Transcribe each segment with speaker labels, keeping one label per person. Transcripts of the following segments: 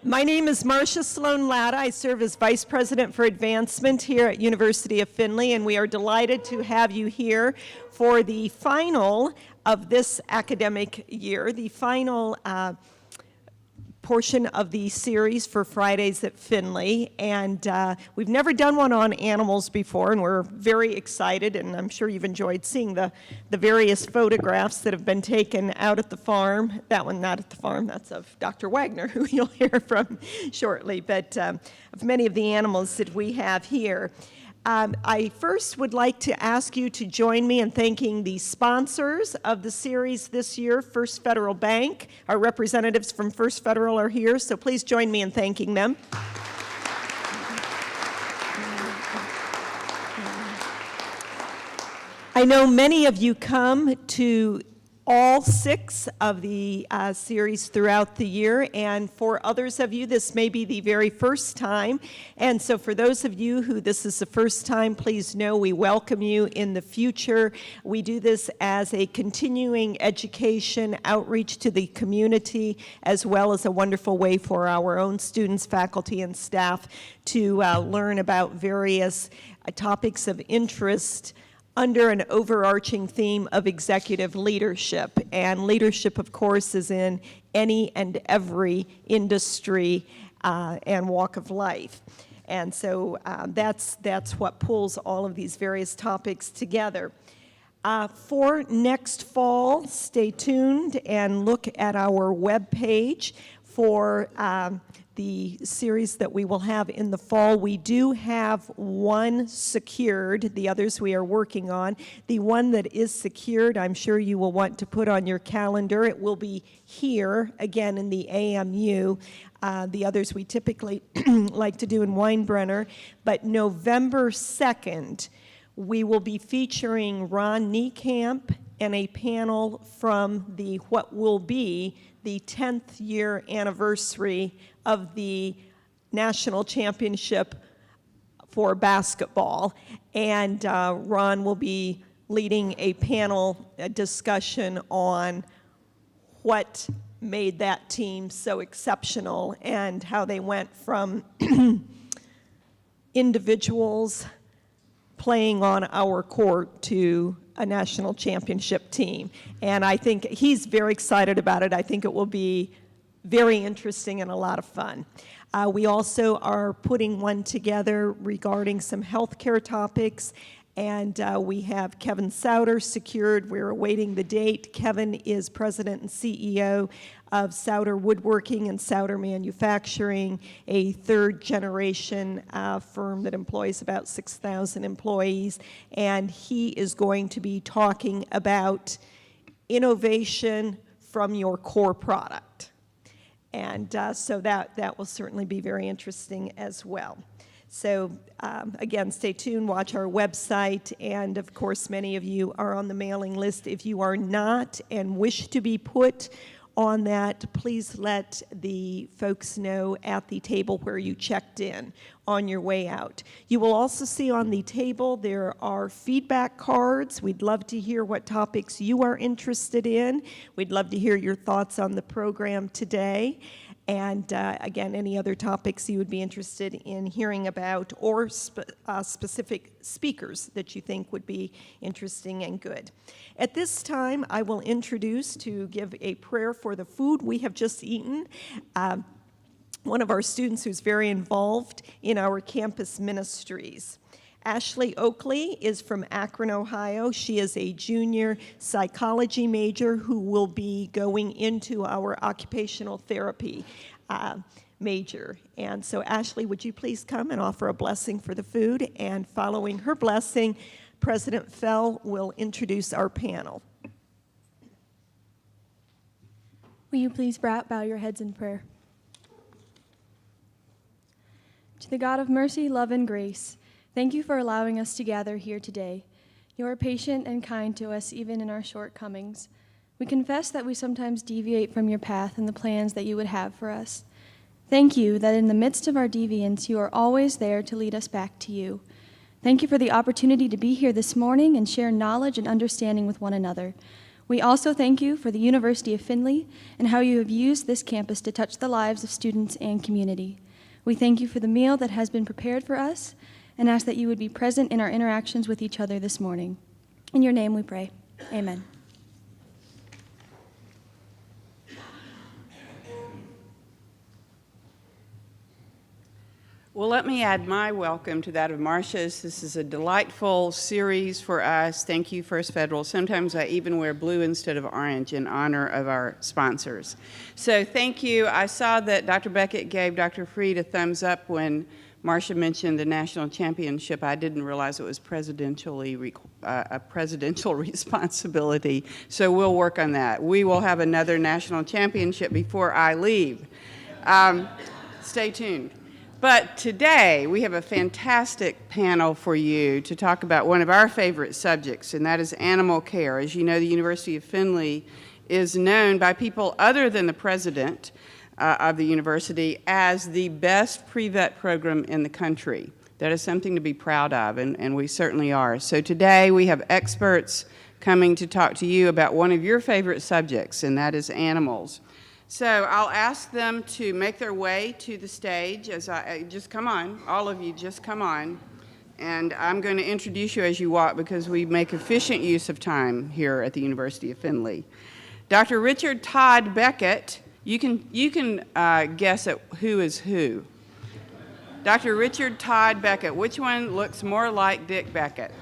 Speaker 1: My name is Marcia Sloan Latta. I serve as Vice President for Advancement here at University of Findlay, and we are delighted to have you here for the final of this academic year, the final portion of the series for Fridays at Findlay. And we've never done one on animals before, and we're very excited, and I'm sure you've enjoyed seeing the various photographs that have been taken out at the farm. That one, not at the farm, that's of Dr. Wagner, who you'll hear from shortly, but of many of the animals that we have here. I first would like to ask you to join me in thanking the sponsors of the series this year, First Federal Bank. Our representatives from First Federal are here, so please join me in thanking them. I know many of you come to all 6 of the series throughout the year, and for others of you, this may be the very first time. And so for those of you who this is the first time, please know we welcome you in the future. We do this as a continuing education outreach to the community, as well as a wonderful way for our own students, faculty, and staff to learn about various topics of interest under an overarching theme of executive leadership. And leadership, of course, is in any and every industry and walk of life. And so that's what pulls all of these various topics together. For next fall, stay tuned and look at our webpage for the series that we will have in the fall. We do have one secured, the others we are working on. The one that is secured, I'm sure you will want to put on your calendar. It will be here, again, in the AMU. The others we typically like to do in Weinbrenner. But November 2nd, we will be featuring Ron Niekamp and a panel from what will be the 10th year anniversary of the national championship for basketball. And Ron will be leading a panel discussion on what made that team so exceptional and how they went from individuals playing on our court to a national championship team. And I think he's very excited about it. I think it will be very interesting and a lot of fun. We also are putting one together regarding some healthcare topics, and we have Kevin Souter secured. We're awaiting the date. Kevin is president and CEO of Souter Woodworking and Souter Manufacturing, a third-generation firm that employs about 6,000 employees, and he is going to be talking about innovation from your core product. And so that will certainly be very interesting as well. So again, stay tuned, watch our website, and of course many of you are on the mailing list. If you are not and wish to be put on that, please let the folks know at the table where you checked in on your way out. You will also see on the table there are feedback cards. We'd love to hear what topics you are interested in. We'd love to hear your thoughts on the program today. And again, any other topics you would be interested in hearing about, or specific speakers that you think would be interesting and good. At this time, I will introduce to give a prayer for the food we have just eaten. One of our students who's very involved in our campus ministries. Ashley Oakley is from Akron, Ohio. She is a junior psychology major who will be going into our occupational therapy major. And so Ashley, would you please come and offer a blessing for the food? And following her blessing, President Fell will introduce our panel.
Speaker 2: Will you please bow your heads in prayer? To the God of mercy, love, and grace, thank you for allowing us to gather here today. You are patient and kind to us even in our shortcomings. We confess that we sometimes deviate from your path and the plans that you would have for us. Thank you that in the midst of our deviance, you are always there to lead us back to you. Thank you for the opportunity to be here this morning and share knowledge and understanding with one another. We also thank you for the University of Findlay and how you have used this campus to touch the lives of students and community. We thank you for the meal that has been prepared for us and ask that you would be present in our interactions with each other this morning. In your name we pray. Amen.
Speaker 3: Well, let me add my welcome to that of Marcia's. This is a delightful series for us. Thank you, First Federal. Sometimes I even wear blue instead of orange in honor of our sponsors. So thank you. I saw that Dr. Beckett gave Dr. Freed a thumbs up when Marcia mentioned the national championship. I didn't realize it was a presidential responsibility, so we'll work on that. We will have another national championship before I leave. Stay tuned. But today, we have a fantastic panel for you to talk about one of our favorite subjects, and that is animal care. As you know, the University of Findlay is known by people other than the president of the university as the best pre-vet program in the country. That is something to be proud of, and we certainly are. So today, we have experts coming to talk to you about one of your favorite subjects, and that is animals. So I'll ask them to make their way to the stage as just come on, all of you just come on. And I'm going to introduce you as you walk because we make efficient use of time here at the University of Findlay. Dr. Richard Todd Beckett, you can guess at who is who. Dr. Richard Todd Beckett, which one looks more like Dick Beckett?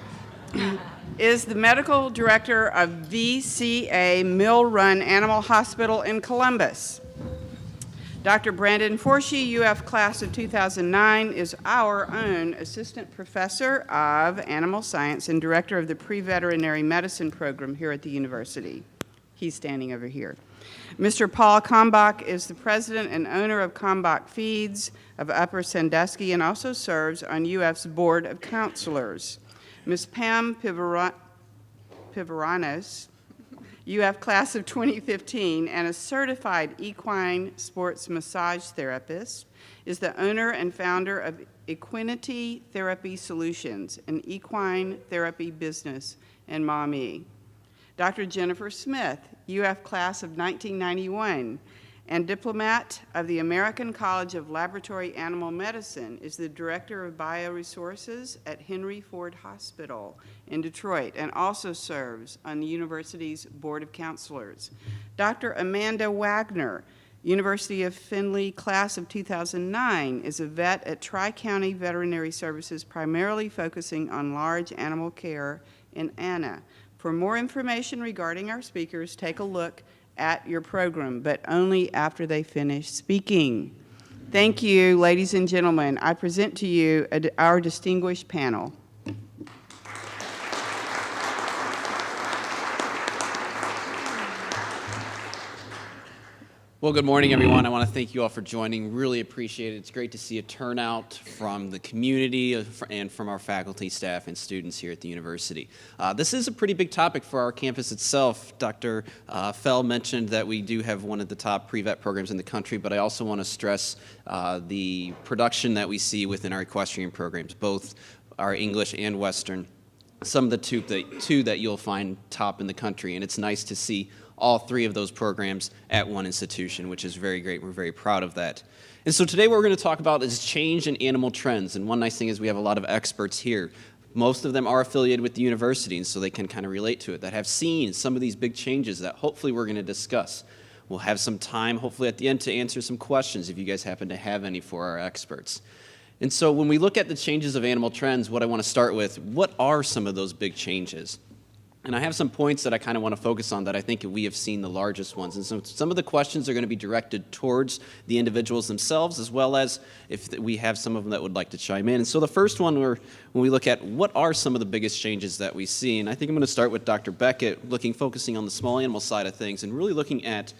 Speaker 3: Is the medical director of VCA Mill Run Animal Hospital in Columbus. Dr. Brandon Forshee, UF class of 2009, is our own assistant professor of animal science and director of the pre-veterinary medicine program here at the university. He's standing over here. Mr. Paul Kalmbach is the president and owner of Kalmbach Feeds of Upper Sandusky and also serves on UF's board of counselors. Ms. Pam Pivaranos, UF class of 2015, and a certified equine sports massage therapist, is the owner and founder of Equinity Therapy Solutions, an equine therapy business in Maumee. Dr. Jennifer Smith, UF class of 1991, and diplomat of the American College of Laboratory Animal Medicine, is the Director of Bioresources at Henry Ford Hospital in Detroit and also serves on the university's Board of Counselors. Dr. Amanda Wagner, University of Findlay class of 2009, is a vet at Tri-County Veterinary Services, primarily focusing on large animal care in Anna. For more information regarding our speakers, take a look at your program, but only after they finish speaking. Thank you, ladies and gentlemen. I present to you our distinguished panel.
Speaker 4: Well, good morning, everyone. I want to thank you all for joining. Really appreciate it. It's great to see a turnout from the community and from our faculty, staff, and students here at the university. This is a pretty big topic for our campus itself. Dr. Fell mentioned that we do have one of the top pre-vet programs in the country, but I also want to stress the production that we see within our equestrian programs, both our English and Western. Some of the two that you'll find top in the country, and it's nice to see all three of those programs at one institution, which is very great. We're very proud of that. And so today what we're going to talk about is change in animal trends. And one nice thing is we have a lot of experts here. Most of them are affiliated with the university, and so they can kind of relate to it, that have seen some of these big changes that hopefully we're going to discuss. We'll have some time, hopefully at the end, to answer some questions if you guys happen to have any for our experts. And so when we look at the changes of animal trends, what I want to start with, what are some of those big changes? And I have some points that I kind of want to focus on that I think we have seen the largest ones. And so some of the questions are going to be directed towards the individuals themselves, as well as if we have some of them that would like to chime in. And so the first one, when we look at what are some of the biggest changes that we see, and I think I'm going to start with Dr. Beckett, focusing on the small animal side of things and really looking at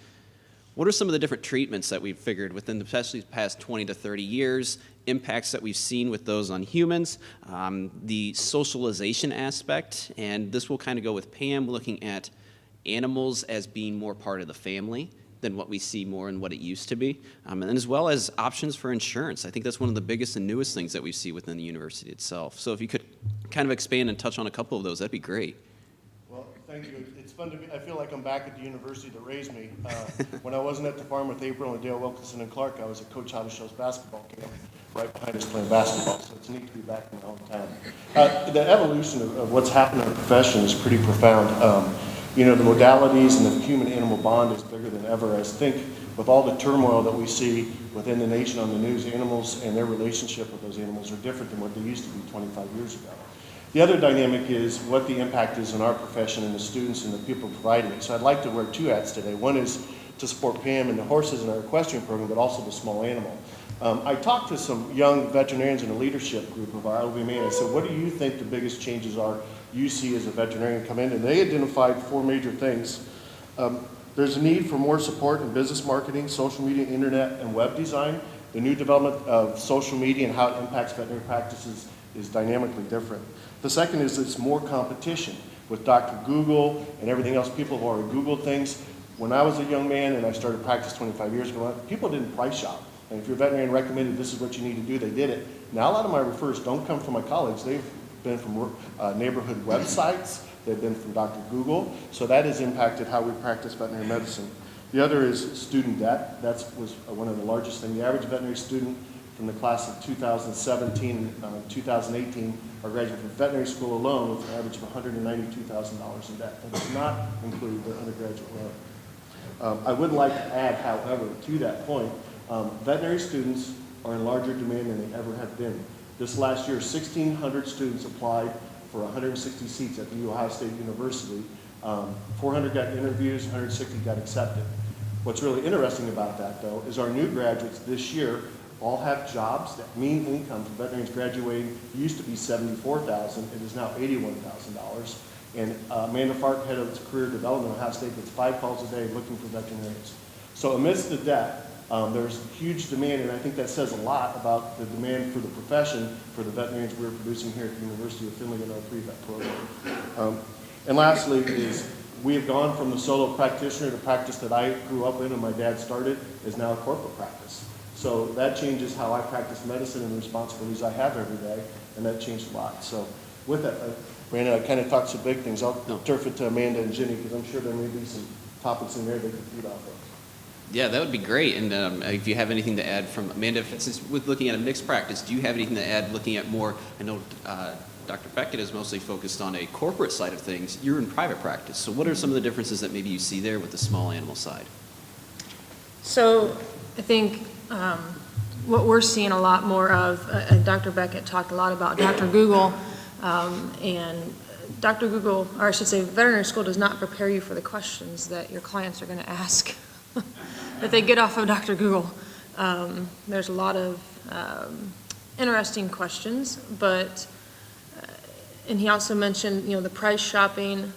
Speaker 4: what are some of the different treatments that we've figured within especially the past 20 to 30 years, impacts that we've seen with those on humans, the socialization aspect, and this will kind of go with Pam, looking at animals as being more part of the family than what we see more and what it used to be, and as well as options for insurance. I think that's one of the biggest and newest things that we see within the university itself. So if you could kind of expand and touch on a couple of those, that'd be great.
Speaker 5: Well, thank you. It's fun to be, I feel like I'm back at the university that raised me. When I wasn't at the farm with April and Dale Wilkinson and Clark, I was at Coach Hottishaw's basketball camp, right behind us playing basketball, so it's neat to be back in my hometown. The evolution of what's happened in our profession is pretty profound. The modalities and the human-animal bond is bigger than ever. I think with all the turmoil that we see within the nation on the news, animals and their relationship with those animals are different than what they used to be 25 years ago. The other dynamic is what the impact is on our profession and the students and the people providing it. So I'd like to wear two hats today. One is to support Pam and the horses in our equestrian program, but also the small animal. I talked to some young veterinarians in a leadership group of our LVMA, and I said, what do you think the biggest changes are you see as a veterinarian come in? And they identified four major things. There's a need for more support in business marketing, social media, internet, and web design. The new development of social media and how it impacts veterinary practices is dynamically different. The second is it's more competition with Dr. Google and everything else. People have already Googled things. When I was a young man and I started practice 25 years ago, people didn't price shop. And if your veterinarian recommended this is what you need to do, they did it. Now a lot of my referrers don't come from my college. They've been from neighborhood websites. They've been from Dr. Google. So that has impacted how we practice veterinary medicine. The other is student debt. That was one of the largest things. The average veterinary student from the class of 2017 and 2018 are graduating from veterinary school alone with an average of $192,000 in debt. That does not include their undergraduate loan. I would like to add, however, to that point, veterinary students are in larger demand than they ever have been. This last year, 1,600 students applied for 160 seats at the Ohio State University. 400 got interviews, 160 got accepted. What's really interesting about that, though, is our new graduates this year all have jobs. That mean income for veterinarians graduating used to be $74,000. It is now $81,000. And Amanda Fark, head of career development at Ohio State, gets 5 calls a day looking for veterinarians. So amidst the debt, there's huge demand, and I think that says a lot about the demand for the profession for the veterinarians we're producing here at the University of Findlay in our pre-vet program. And lastly is we have gone from the solo practitioner to practice that I grew up in and my dad started is now a corporate practice. So that changes how I practice medicine and the responsibilities I have every day, and that changed a lot. So with that, Brandon, I kind of talked some big things. I'll turf it to Amanda and Ginny because I'm sure there may be some topics in there they could feed off of.
Speaker 4: Yeah, that would be great. And if you have anything to add from Amanda, since with looking at a mixed practice, do you have anything to add looking at more, I know Dr. Beckett is mostly focused on a corporate side of things. You're in private practice. So what are some of the differences that maybe you see there with the small animal side?
Speaker 6: So I think what we're seeing a lot more of, Dr. Beckett talked a lot about Dr. Google, and Dr. Google, or I should say veterinary school does not prepare you for the questions that your clients are going to ask that they get off of Dr. Google. There's a lot of interesting questions, but, and he also mentioned, the price shopping.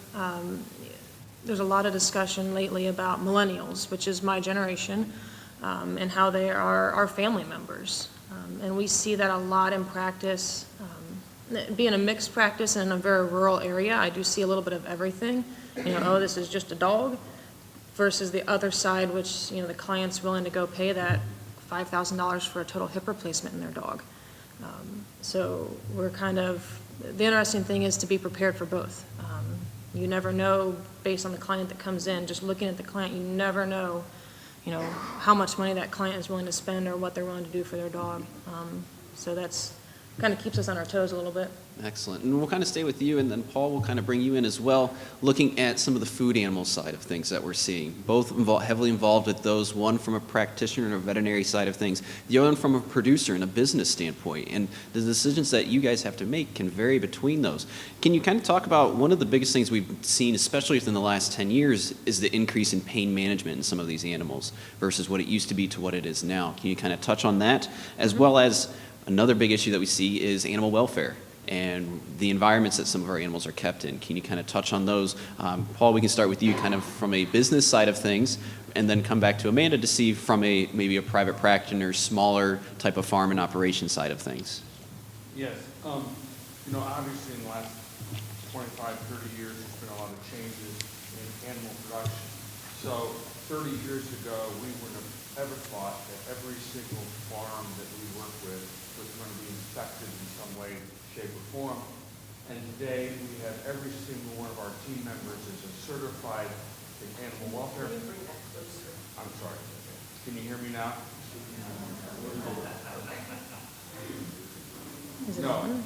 Speaker 6: There's a lot of discussion lately about millennials, which is my generation, and how they are our family members. And we see that a lot in practice. Being a mixed practice in a very rural area, I do see a little bit of everything. Oh, this is just a dog, versus the other side, which, the client's willing to go pay that $5,000 for a total hip replacement in their dog. So we're the interesting thing is to be prepared for both. You never know, based on the client that comes in, just looking at the client, you never know, how much money that client is willing to spend or what they're willing to do for their dog. So that's kind of keeps us on our toes a little bit.
Speaker 4: Excellent. And we'll kind of stay with you, and then Paul will kind of bring you in as well, looking at some of the food animal side of things that we're seeing. Both heavily involved with those, one from a practitioner and a veterinary side of things, the other one from a producer and a business standpoint. And the decisions that you guys have to make can vary between those. Can you kind of talk about one of the biggest things we've seen, especially within the last 10 years, is the increase in pain management in some of these animals versus what it used to be to what it is now. Can you kind of touch on that, as well as another big issue that we see is animal welfare and the environments that some of our animals are kept in? Can you kind of touch on those? Paul, we can start with you kind of from a business side of things and then come back to Amanda to see from maybe a private practitioner, smaller type of farm and operation side of things.
Speaker 7: Yes. Obviously in the last 25, 30 years, there's been a lot of changes in animal production. So 30 years ago, we wouldn't have ever thought that every single farm that we work with was going to be inspected in some way, shape, or form. And today, we have every single one of our team members is a certified animal welfare. Can you bring that closer? I'm sorry. Can you hear me now?
Speaker 6: Is it
Speaker 7: No.
Speaker 6: on?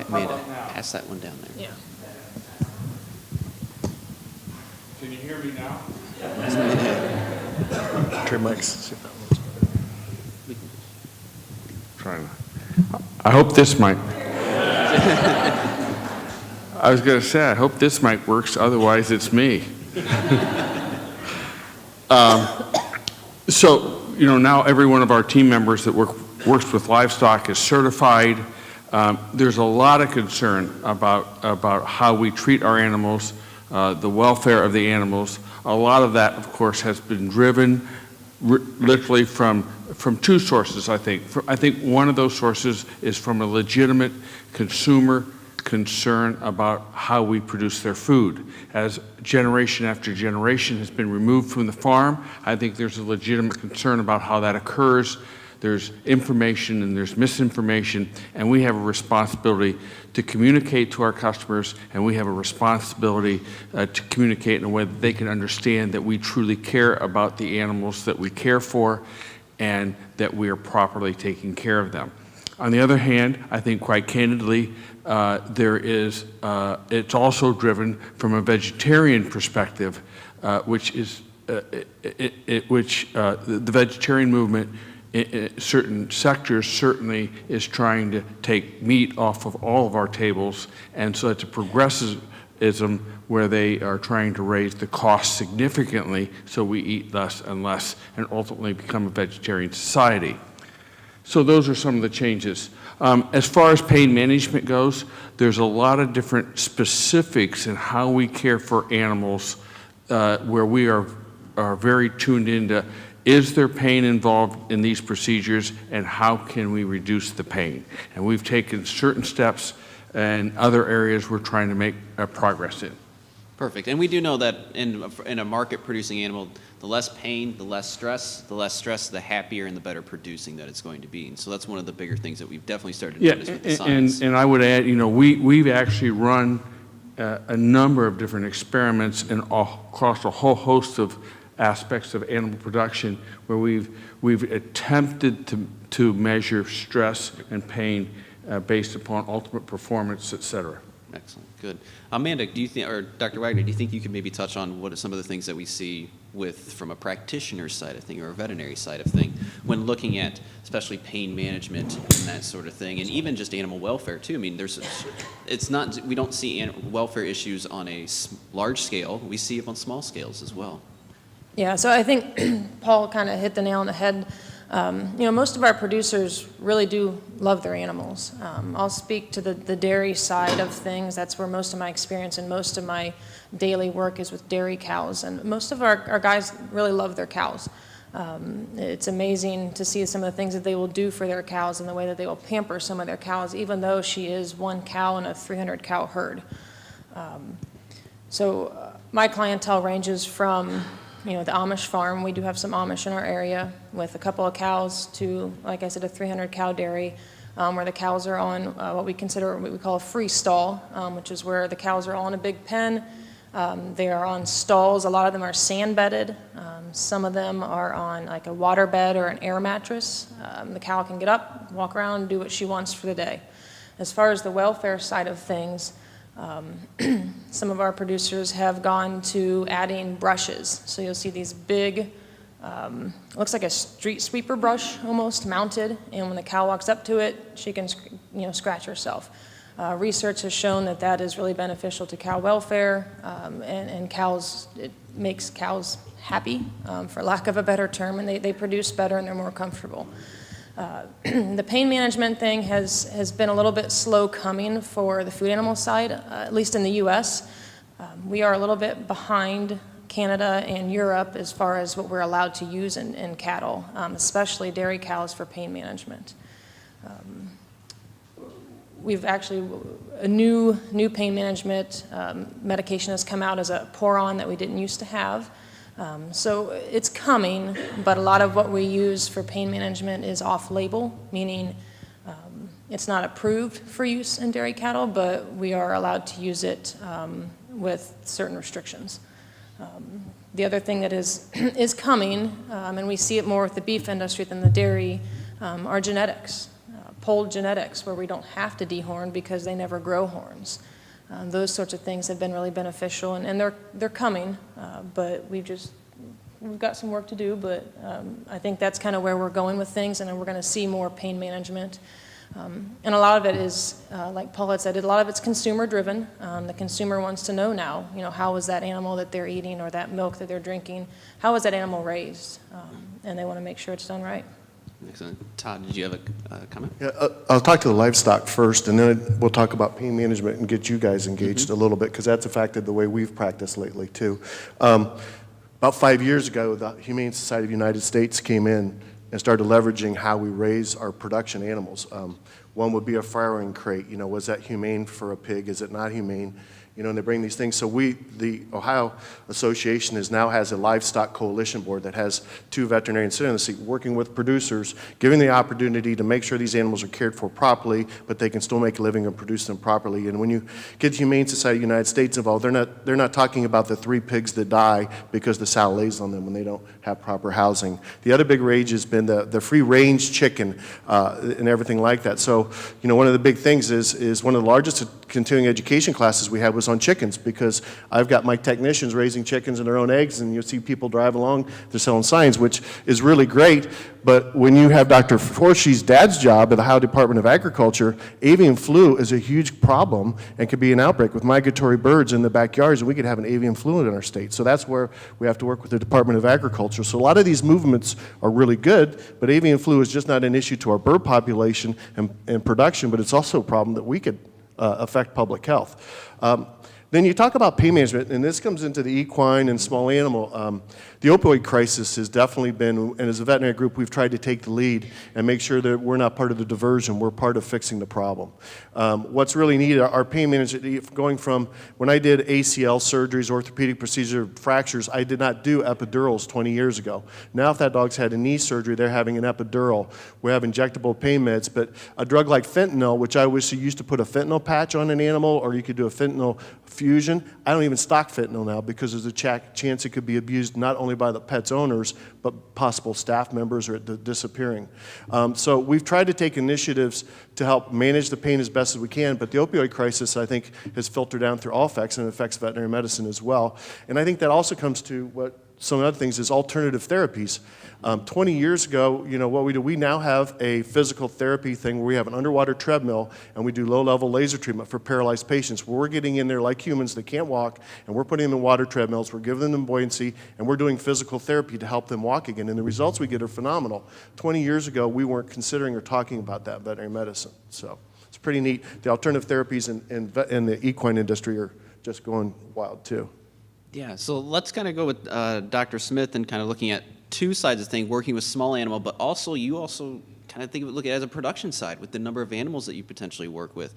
Speaker 4: Amanda, pass that one down there.
Speaker 6: Yeah.
Speaker 7: Can you hear me now?
Speaker 5: Turn mics.
Speaker 7: Trying to. I hope this mic. I was going to say, I hope this mic works, otherwise it's me. So, now every one of our team members that works with livestock is certified. There's a lot of concern about how we treat our animals, the welfare of the animals. A lot of that, of course, has been driven literally from two sources, I think. I think one of those sources is from a legitimate consumer concern about how we produce their food. As generation after generation has been removed from the farm, I think there's a legitimate concern about how that occurs. There's information and there's misinformation, and we have a responsibility to communicate to our customers, and we have a responsibility to communicate in a way that they can understand that we truly care about the animals that we care for and that we are properly taking care of them. On the other hand, I think quite candidly, it's also driven from a vegetarian perspective, which is the vegetarian movement in certain sectors certainly is trying to take meat off of all of our tables, and so it's a progressivism where they are trying to raise the cost significantly so we eat less and less and ultimately become a vegetarian society. So those are some of the changes. As far as pain management goes, there's a lot of different specifics in how we care for animals where we are very tuned into is there pain involved in these procedures, and how can we reduce the pain? And we've taken certain steps, and other areas we're trying to make progress in.
Speaker 4: Perfect. And we do know that in a market-producing animal, the less pain, the less stress, the happier and the better producing that it's going to be. And so that's one of the bigger things that we've definitely started to notice with the science.
Speaker 7: And I would add, we've actually run a number of different experiments across a whole host of aspects of animal production where we've attempted to measure stress and pain based upon ultimate performance, et cetera.
Speaker 4: Excellent, good. Amanda, do you think, or Dr. Wagner, do you think you could maybe touch on what are some of the things that we see from a practitioner's side of thing or a veterinary side of thing when looking at especially pain management and that sort of thing, and even just animal welfare too? I mean, we don't see welfare issues on a large scale. We see it on small scales as well.
Speaker 6: Yeah, so I think Paul kind of hit the nail on the head. Most of our producers really do love their animals. I'll speak to the dairy side of things. That's where most of my experience and most of my daily work is with dairy cows. And most of our guys really love their cows. It's amazing to see some of the things that they will do for their cows and the way that they will pamper some of their cows, even though she is one cow in a 300 cow herd. My clientele ranges from the Amish farm. We do have some Amish in our area with a couple of cows to, like I said, a 300 cow dairy where the cows are on what we call a free stall, which is where the cows are all in a big pen. They are on stalls. A lot of them are sand bedded. Some of them are on like a water bed or an air mattress. The cow can get up, walk around, do what she wants for the day. As far as the welfare side of things, some of our producers have gone to adding brushes. So you'll see these big, looks like a street sweeper brush almost mounted, and when the cow walks up to it, she can scratch herself. Research has shown that is really beneficial to cow welfare, and cows, it makes cows happy, for lack of a better term, and they produce better and they're more comfortable. The pain management thing has been a little bit slow coming for the food animal side, at least in the U.S. We are a little bit behind Canada and Europe as far as what we're allowed to use in cattle, especially dairy cows for pain management. We've actually, a new pain management medication has come out as a pour-on that we didn't used to have. So it's coming, but a lot of what we use for pain management is off-label, meaning It's not approved for use in dairy cattle, but we are allowed to use it with certain restrictions. The other thing that is coming, and we see it more with the beef industry than the dairy, are genetics, polled genetics, where we don't have to dehorn because they never grow horns. Those sorts of things have been really beneficial, and they're coming, but we've got some work to do, but I think that's kind of where we're going with things, and then we're going to see more pain management. And a lot of it is, like Paul had said, a lot of it's consumer driven. The consumer wants to know now, how is that animal that they're eating or that milk that they're drinking, how is that animal raised? And they want to make sure it's done right.
Speaker 4: Excellent. Todd, did you have a comment?
Speaker 5: Yeah, I'll talk to the livestock first, and then we'll talk about pain management and get you guys engaged a little bit, because that's affected the way we've practiced lately, too. About 5 years ago, the Humane Society of the United States came in and started leveraging how we raise our production animals. One would be a farrowing crate. Was that humane for a pig? Is it not humane? And they bring these things. So the Ohio Association now has a livestock coalition board that has 2 veterinarians sitting in the seat, working with producers, giving the opportunity to make sure these animals are cared for properly, but they can still make a living and produce them properly. And when you get the Humane Society of the United States involved, they're not talking about the 3 pigs that die because the sow lays on them when they don't have proper housing. The other big rage has been the free-range chicken and everything like that. So, one of the big things is one of the largest continuing education classes we had was on chickens, because I've got my technicians raising chickens and their own eggs, and you'll see people drive along, they're selling signs, which is really great. But when you have Dr. Forshe's dad's job at the Ohio Department of Agriculture, avian flu is a huge problem and could be an outbreak with migratory birds in the backyards, and we could have an avian flu in our state. So that's where we have to work with the Department of Agriculture. So a lot of these movements are really good, but avian flu is just not an issue to our bird population and production, but it's also a problem that we could affect public health. Then you talk about pain management, and this comes into the equine and small animal. The opioid crisis has definitely been, and as a veterinary group, we've tried to take the lead and make sure that we're not part of the diversion, we're part of fixing the problem. What's really neat, our pain management, going from when I did ACL surgeries, orthopedic procedure, fractures, I did not do epidurals 20 years ago. Now if that dog's had a knee surgery, they're having an epidural. We have injectable pain meds, but a drug like fentanyl, which I wish you used to put a fentanyl patch on an animal, or you could do a fentanyl fusion. I don't even stock fentanyl now because there's a chance it could be abused not only by the pet's owners, but possible staff members or disappearing. So we've tried to take initiatives to help manage the pain as best as we can, but the opioid crisis, I think, has filtered down through all effects and affects veterinary medicine as well. And I think that also comes to what some other things is alternative therapies. 20 years ago, what we do, we now have a physical therapy thing where we have an underwater treadmill and we do low-level laser treatment for paralyzed patients where we're getting in there like humans that can't walk, and we're putting them in water treadmills, we're giving them buoyancy, and we're doing physical therapy to help them walk again. And the results we get are phenomenal. 20 years ago, we weren't considering or talking about that in veterinary medicine. So it's pretty neat. The alternative therapies in the equine industry are just going wild too.
Speaker 4: Yeah, so let's kind of go with Dr. Smith and kind of looking at 2 sides of things, working with small animal, but also you also kind of look at it as a production side with the number of animals that you potentially work with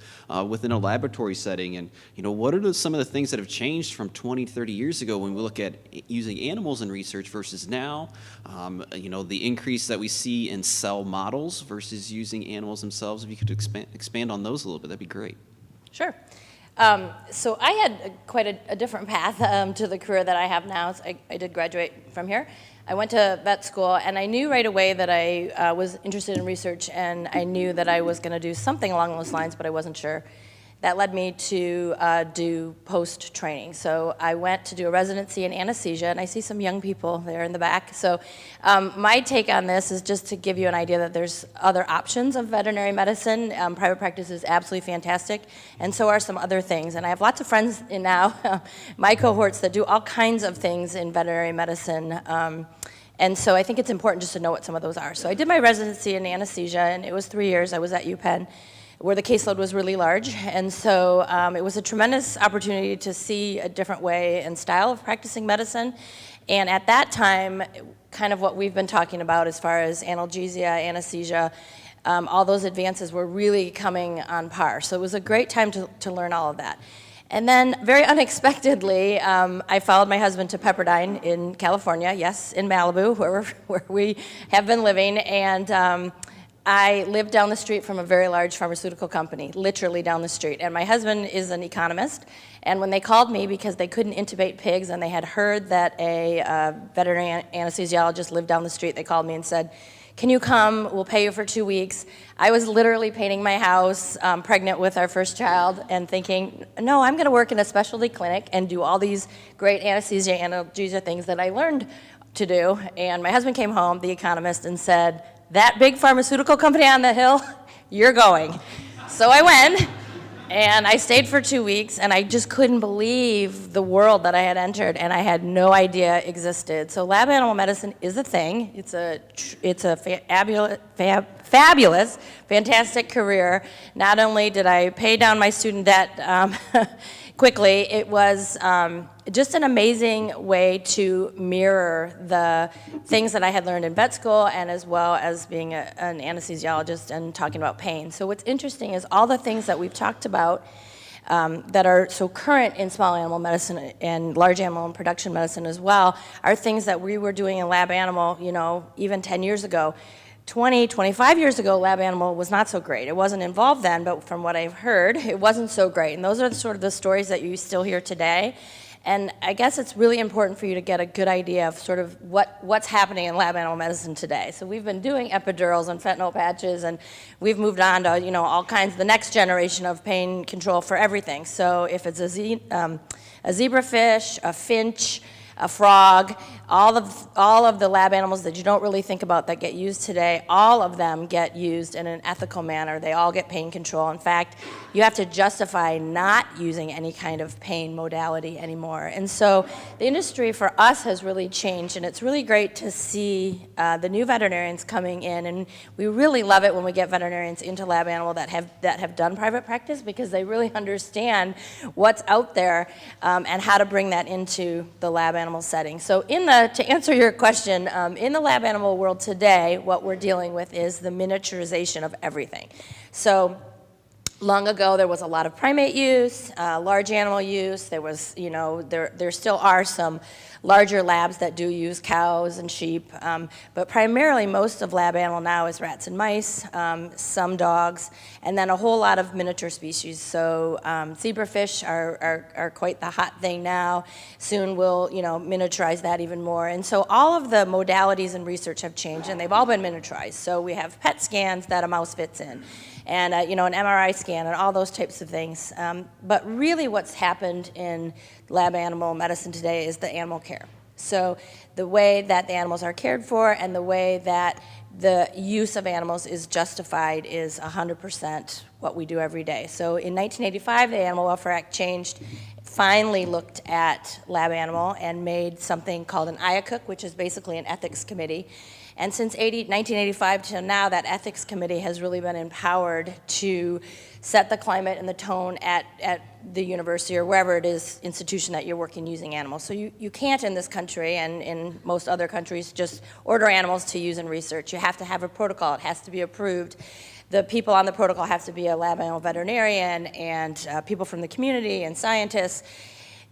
Speaker 4: within a laboratory setting. And, what are some of the things that have changed from 20, 30 years ago when we look at using animals in research versus now? The increase that we see in cell models versus using animals themselves. If you could expand on those a little bit, that'd be great.
Speaker 8: Sure. So I had quite a different path to the career that I have now. So I did graduate from here. I went to vet school, and I knew right away that I was interested in research, and I knew that I was going to do something along those lines, but I wasn't sure. That led me to do post-training. So I went to do a residency in anesthesia, and I see some young people there in the back. So my take on this is just to give you an idea that there's other options of veterinary medicine. Private practice is absolutely fantastic, and so are some other things. And I have lots of friends in now, my cohorts, that do all kinds of things in veterinary medicine. And so I think it's important just to know what some of those are. So I did my residency in anesthesia, and it was 3 years. I was at UPenn, where the caseload was really large. And so it was a tremendous opportunity to see a different way and style of practicing medicine. And at that time, kind of what we've been talking about as far as analgesia, anesthesia, all those advances were really coming on par. So it was a great time to learn all of that. And then, very unexpectedly, I followed my husband to Pepperdine in California, yes, in Malibu, where we have been living. And I live down the street from a very large pharmaceutical company, literally down the street. And my husband is an economist. And when they called me because they couldn't intubate pigs and they had heard that a veterinary anesthesiologist lived down the street, they called me and said, "Can you come? We'll pay you for 2 weeks." I was literally painting my house, pregnant with our first child, and thinking, no, I'm going to work in a specialty clinic and do all these great anesthesia, analgesia things that I learned to do. And my husband came home, the economist, and said, "That big pharmaceutical company on the hill, you're going." So I went, and I stayed for 2 weeks, and I just couldn't believe the world that I had entered, and I had no idea existed. So lab animal medicine is a thing. It's a fabulous, fantastic career. Not only did I pay down my student debt quickly, it was just an amazing way to mirror the things that I had learned in vet school, and as well as being an anesthesiologist and talking about pain. So what's interesting is all the things that we've talked about that are so current in small animal medicine and large animal and production medicine as well are things that we were doing in lab animal, even 10 years ago. 20, 25 years ago, lab animal was not so great. It wasn't involved then, but from what I've heard, it wasn't so great. And those are sort of the stories that you still hear today. And I guess it's really important for you to get a good idea of sort of what's happening in lab animal medicine today. So we've been doing epidurals and fentanyl patches, and we've moved on to all kinds, the next generation of pain control for everything. So if it's a zebrafish, a finch, a frog, all of the lab animals that you don't really think about that get used today, all of them get used in an ethical manner. They all get pain control. In fact, you have to justify not using any kind of pain modality anymore. And so the industry for us has really changed, and it's really great to see the new veterinarians coming in. And we really love it when we get veterinarians into lab animal that have done private practice, because they really understand what's out there and how to bring that into the lab animal setting. So to answer your question, in the lab animal world today, what we're dealing with is the miniaturization of everything. So long ago, there was a lot of primate use, large animal use. There was, there still are some larger labs that do use cows and sheep, but primarily most of lab animal now is rats and mice, some dogs, and then a whole lot of miniature species. So zebrafish are quite the hot thing now. Soon we'll, miniaturize that even more. And so all of the modalities in research have changed, and they've all been miniaturized. So we have PET scans that a mouse fits in, and an MRI scan, and all those types of things. But really what's happened in lab animal medicine today is the animal care. So the way that the animals are cared for and the way that the use of animals is justified is 100% what we do every day. So in 1985, the Animal Welfare Act changed, finally looked at lab animal and made something called an IACUC, which is basically an ethics committee. And since 1985 to now, that ethics committee has really been empowered to set the climate and the tone at the university or wherever it is, institution that you're working using animals. So you can't in this country and in most other countries just order animals to use in research. You have to have a protocol. It has to be approved. The people on the protocol have to be a lab animal veterinarian and people from the community and scientists.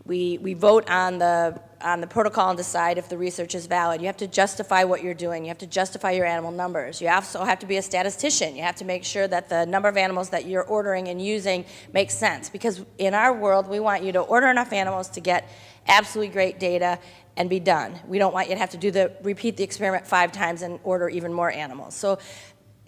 Speaker 8: We vote on the protocol and decide if the research is valid. You have to justify what you're doing. You have to justify your animal numbers. You also have to be a statistician. You have to make sure that the number of animals that you're ordering and using makes sense. Because in our world, we want you to order enough animals to get absolutely great data and be done. We don't want you to have to repeat the experiment 5 times and order even more animals. So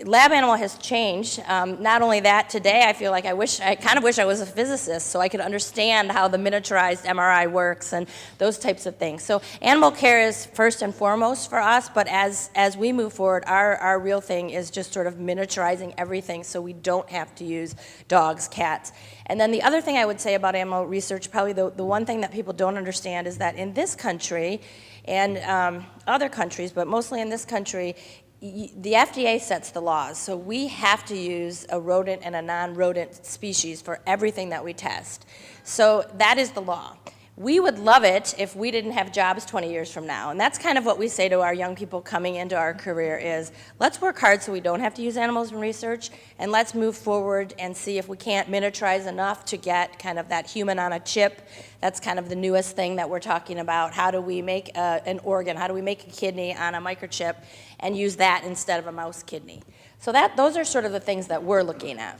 Speaker 8: lab animal has changed. Not only that, today I feel like I kind of wish I was a physicist so I could understand how the miniaturized MRI works and those types of things. So animal care is first and foremost for us, but as we move forward, our real thing is just sort of miniaturizing everything so we don't have to use dogs, cats. And then the other thing I would say about animal research, probably the one thing that people don't understand is that in this country and other countries, but mostly in this country, the FDA sets the laws, so we have to use a rodent and a non-rodent species for everything that we test. So that is the law. We would love it if we didn't have jobs 20 years from now. And that's kind of what we say to our young people coming into our career is, let's work hard so we don't have to use animals in research, and let's move forward and see if we can't miniaturize enough to get kind of that human on a chip. That's kind of the newest thing that we're talking about. How do we make an organ? How do we make a kidney on a microchip and use that instead of a mouse kidney? So those are sort of the things that we're looking at.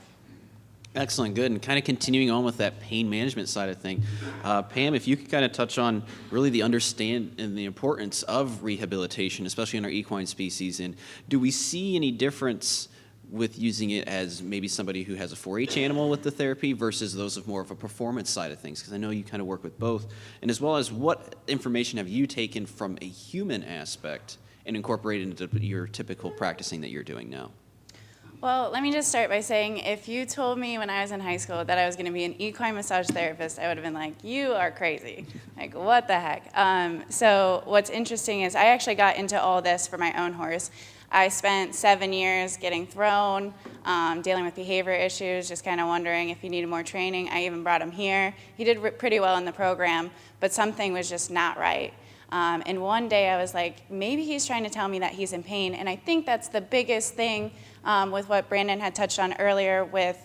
Speaker 4: Excellent, good. And kind of continuing on with that pain management side of thing, Pam, if you could kind of touch on really the understand and the importance of rehabilitation, especially in our equine species, and do we see any difference with using it as maybe somebody who has a 4-H animal with the therapy versus those of more of a performance side of things? Because I know you kind of work with both. And as well as what information have you taken from a human aspect and incorporated into your typical practicing that you're doing now?
Speaker 9: Well, let me just start by saying, if you told me when I was in high school that I was going to be an equine massage therapist, I would have been like, you are crazy. Like, what the heck? So what's interesting is I actually got into all this for my own horse. I spent 7 years getting thrown, dealing with behavior issues, just kind of wondering if he needed more training. I even brought him here. He did pretty well in the program, but something was just not right. And one day I was like, maybe he's trying to tell me that he's in pain. And I think that's the biggest thing with what Brandon had touched on earlier with,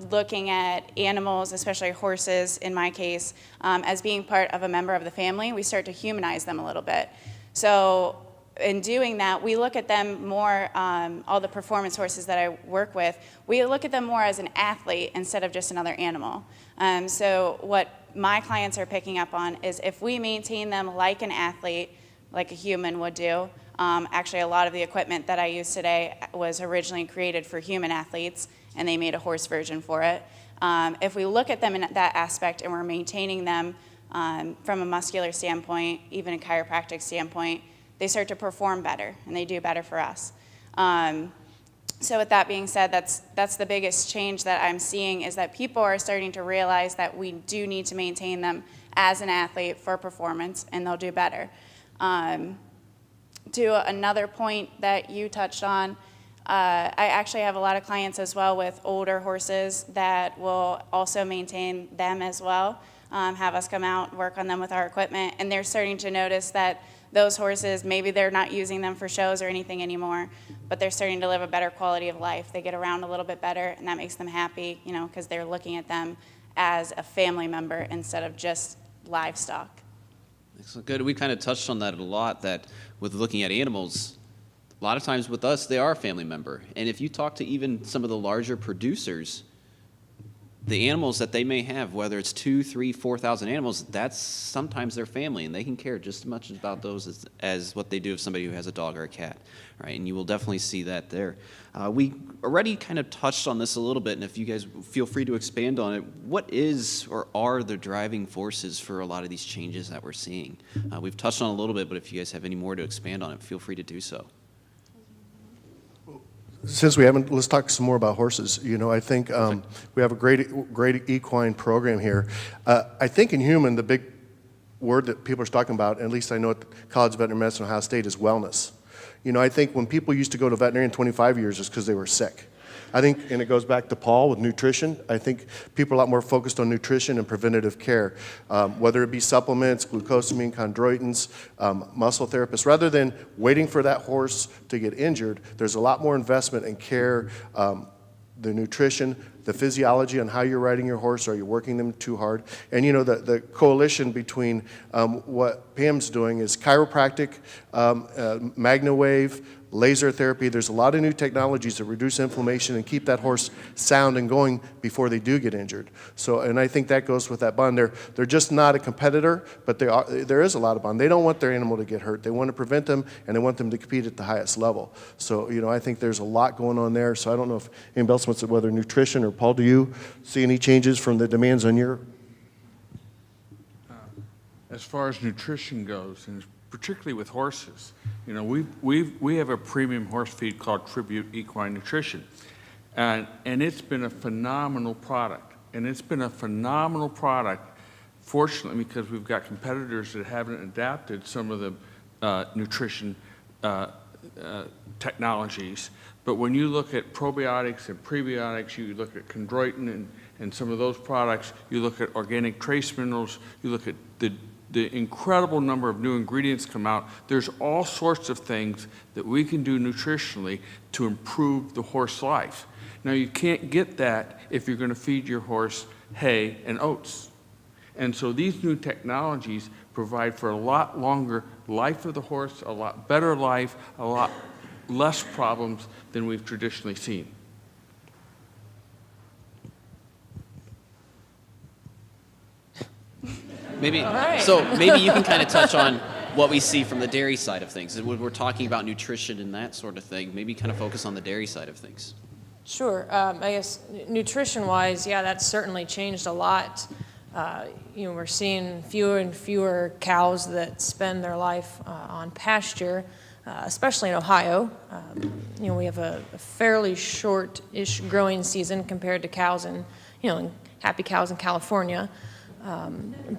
Speaker 9: looking at animals, especially horses in my case, as being part of a member of the family. We start to humanize them a little bit. So in doing that, we look at them more, all the performance horses that I work with, we look at them more as an athlete instead of just another animal. So what my clients are picking up on is if we maintain them like an athlete, like a human would do. Actually, a lot of the equipment that I use today was originally created for human athletes, and they made a horse version for it. If we look at them in that aspect and we're maintaining them from a muscular standpoint, even a chiropractic standpoint, they start to perform better, and they do better for us. So with that being said, that's the biggest change that I'm seeing is that people are starting to realize that we do need to maintain them as an athlete for performance, and they'll do better. To another point that you touched on, I actually have a lot of clients as well with older horses that will also maintain them as well, have us come out, work on them with our equipment, and they're starting to notice that those horses, maybe they're not using them for shows or anything anymore, but they're starting to live a better quality of life. They get around a little bit better, and that makes them happy, because they're looking at them as a family member instead of just livestock.
Speaker 4: Excellent, good. We kind of touched on that a lot, that with looking at animals, a lot of times with us, they are a family member. And if you talk to even some of the larger producers, the animals that they may have, whether it's 2,000, 3,000, 4,000 animals, that's sometimes their family, and they can care just as much about those as what they do of somebody who has a dog or a cat, right? And you will definitely see that there. We already kind of touched on this a little bit, and if you guys feel free to expand on it, what is or are the driving forces for a lot of these changes that we're seeing? We've touched on it a little bit, but if you guys have any more to expand on it, feel free to do so.
Speaker 5: Since we haven't, let's talk some more about horses. I think we have a great equine program here. I think in human, the big word that people are talking about, at least I know at the College of Veterinary Medicine, Ohio State, is wellness. I think when people used to go to veterinarian 25 years, it's because they were sick. I think, and it goes back to Paul with nutrition, I think people are a lot more focused on nutrition and preventative care, whether it be supplements, glucosamine, chondroitins, muscle therapists. Rather than waiting for that horse to get injured, there's a lot more investment in care, the nutrition, the physiology on how you're riding your horse. Are you working them too hard? And the coalition between what Pam's doing is chiropractic, MagnaWave, laser therapy. There's a lot of new technologies that reduce inflammation and keep that horse sound and going before they do get injured. So, and I think that goes with that bond. They're just not a competitor, but there is a lot of bond. They don't want their animal to get hurt. They want to prevent them, and they want them to compete at the highest level. So, I think there's a lot going on there. So I don't know if anybody else wants to, whether nutrition or Paul, do you see any changes from the demands on your?
Speaker 7: As far as nutrition goes, and particularly with horses, we have a premium horse feed called Tribute Equine Nutrition, and it's been a phenomenal product. And it's been a phenomenal product, fortunately, because we've got competitors that haven't adapted some of the nutrition technologies. But when you look at probiotics and prebiotics, you look at chondroitin And some of those products, you look at organic trace minerals, you look at the incredible number of new ingredients come out. There's all sorts of things that we can do nutritionally to improve the horse life. Now, you can't get that if you're going to feed your horse hay and oats. And so these new technologies provide for a lot longer life of the horse, a lot better life, a lot less problems than we've traditionally seen.
Speaker 4: Maybe, so maybe you can kind of touch on what we see from the dairy side of things. When we're talking about nutrition and that sort of thing, maybe kind of focus on the dairy side of things.
Speaker 6: Sure. I guess nutrition-wise, yeah, that's certainly changed a lot. We're seeing fewer and fewer cows that spend their life on pasture, especially in Ohio. We have a fairly short-ish growing season compared to cows in happy cows in California.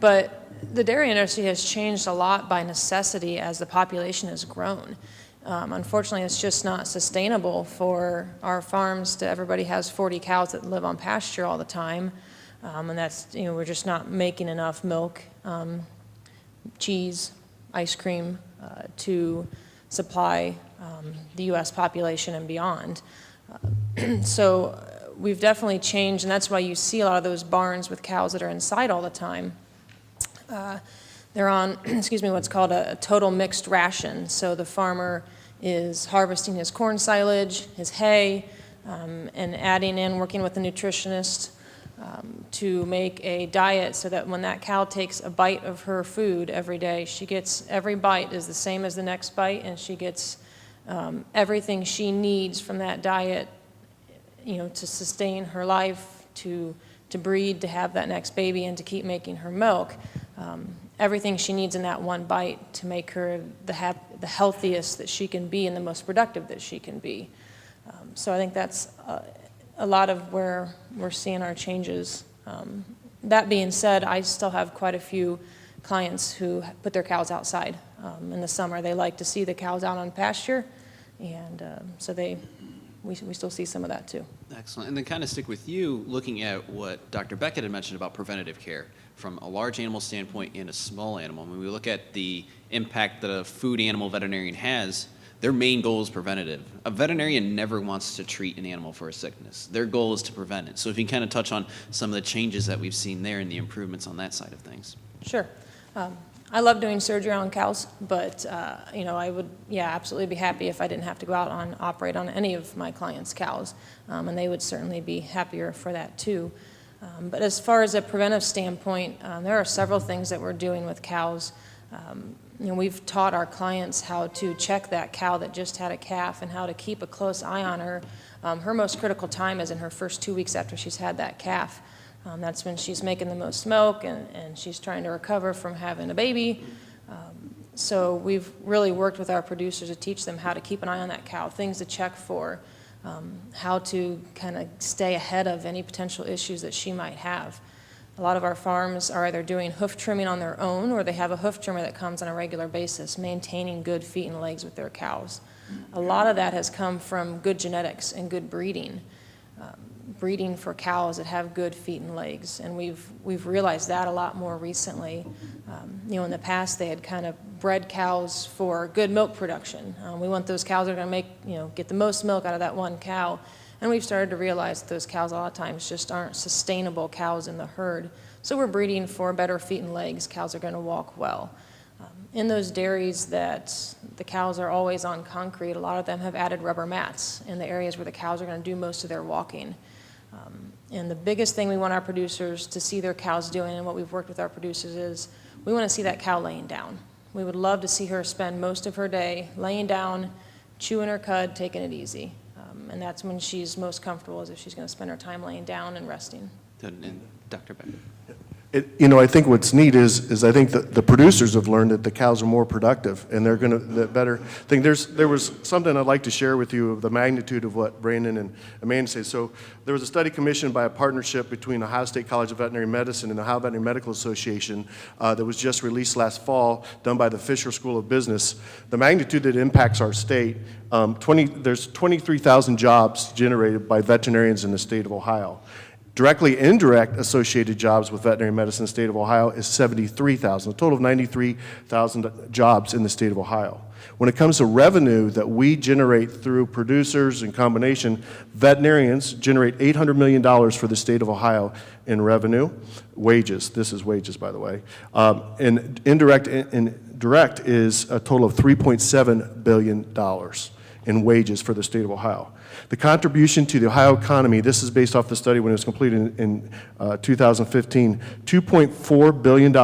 Speaker 6: But the dairy industry has changed a lot by necessity as the population has grown. Unfortunately, it's just not sustainable for our farms to everybody has 40 cows that live on pasture all the time. And that's, we're just not making enough milk, cheese, ice cream to supply the U.S. population and beyond. So we've definitely changed, and that's why you see a lot of those barns with cows that are inside all the time. They're on, what's called a total mixed ration. So the farmer is harvesting his corn silage, his hay, and adding in, working with the nutritionist to make a diet so that when that cow takes a bite of her food every day, every bite is the same as the next bite, and she gets everything she needs from that diet, to sustain her life, to breed, to have that next baby, and to keep making her milk. Everything she needs in that one bite to make her the healthiest that she can be and the most productive that she can be. So I think that's a lot of where we're seeing our changes. That being said, I still have quite a few clients who put their cows outside in the summer. They like to see the cows out on pasture, and so we still see some of that too.
Speaker 4: Excellent. And then kind of stick with you, looking at what Dr. Beckett had mentioned about preventative care from a large animal standpoint and a small animal. When we look at the impact that a food animal veterinarian has, their main goal is preventative. A veterinarian never wants to treat an animal for a sickness. Their goal is to prevent it. So if you can kind of touch on some of the changes that we've seen there and the improvements on that side of things.
Speaker 6: Sure. I love doing surgery on cows, but I would, absolutely be happy if I didn't have to go out and operate on any of my clients' cows, and they would certainly be happier for that too. But as far as a preventive standpoint, there are several things that we're doing with cows. We've taught our clients how to check that cow that just had a calf and how to keep a close eye on her. Her most critical time is in her first 2 weeks after she's had that calf. That's when she's making the most milk and she's trying to recover from having a baby. So we've really worked with our producers to teach them how to keep an eye on that cow, things to check for, how to kind of stay ahead of any potential issues that she might have. A lot of our farms are either doing hoof trimming on their own or they have a hoof trimmer that comes on a regular basis, maintaining good feet and legs with their cows. A lot of that has come from good genetics and good breeding. Breeding for cows that have good feet and legs, and we've realized that a lot more recently. In the past they had kind of bred cows for good milk production. We want those cows that are going to get the most milk out of that one cow, and we've started to realize that those cows a lot of times just aren't sustainable cows in the herd. So we're breeding for better feet and legs. Cows are going to walk well. In those dairies that the cows are always on concrete, a lot of them have added rubber mats in the areas where the cows are going to do most of their walking. And the biggest thing we want our producers to see their cows doing, and what we've worked with our producers is, we want to see that cow laying down. We would love to see her spend most of her day laying down, chewing her cud, taking it easy. And that's when she's most comfortable, is if she's going to spend her time laying down and resting.
Speaker 4: And Dr. Beckett.
Speaker 5: I think what's neat is I think that the producers have learned that the cows are more productive and they're going to better think. There was something I'd like to share with you of the magnitude of what Brandon and Amanda say. So there was a study commissioned by a partnership between Ohio State College of Veterinary Medicine and the Ohio Veterinary Medical Association that was just released last fall, done by the Fisher School of Business. The magnitude that impacts our state, there's 23,000 jobs generated by veterinarians in the state of Ohio. Directly indirect associated jobs with veterinary medicine in the state of Ohio is 73,000, a total of 93,000 jobs in the state of Ohio. When it comes to revenue that we generate through producers in combination, veterinarians generate $800 million for the state of Ohio in revenue, wages. This is wages, by the way. And indirect and direct is a total of $3.7 billion in wages for the state of Ohio. The contribution to the Ohio economy, this is based off the study when it was completed in 2015, $2.4 billion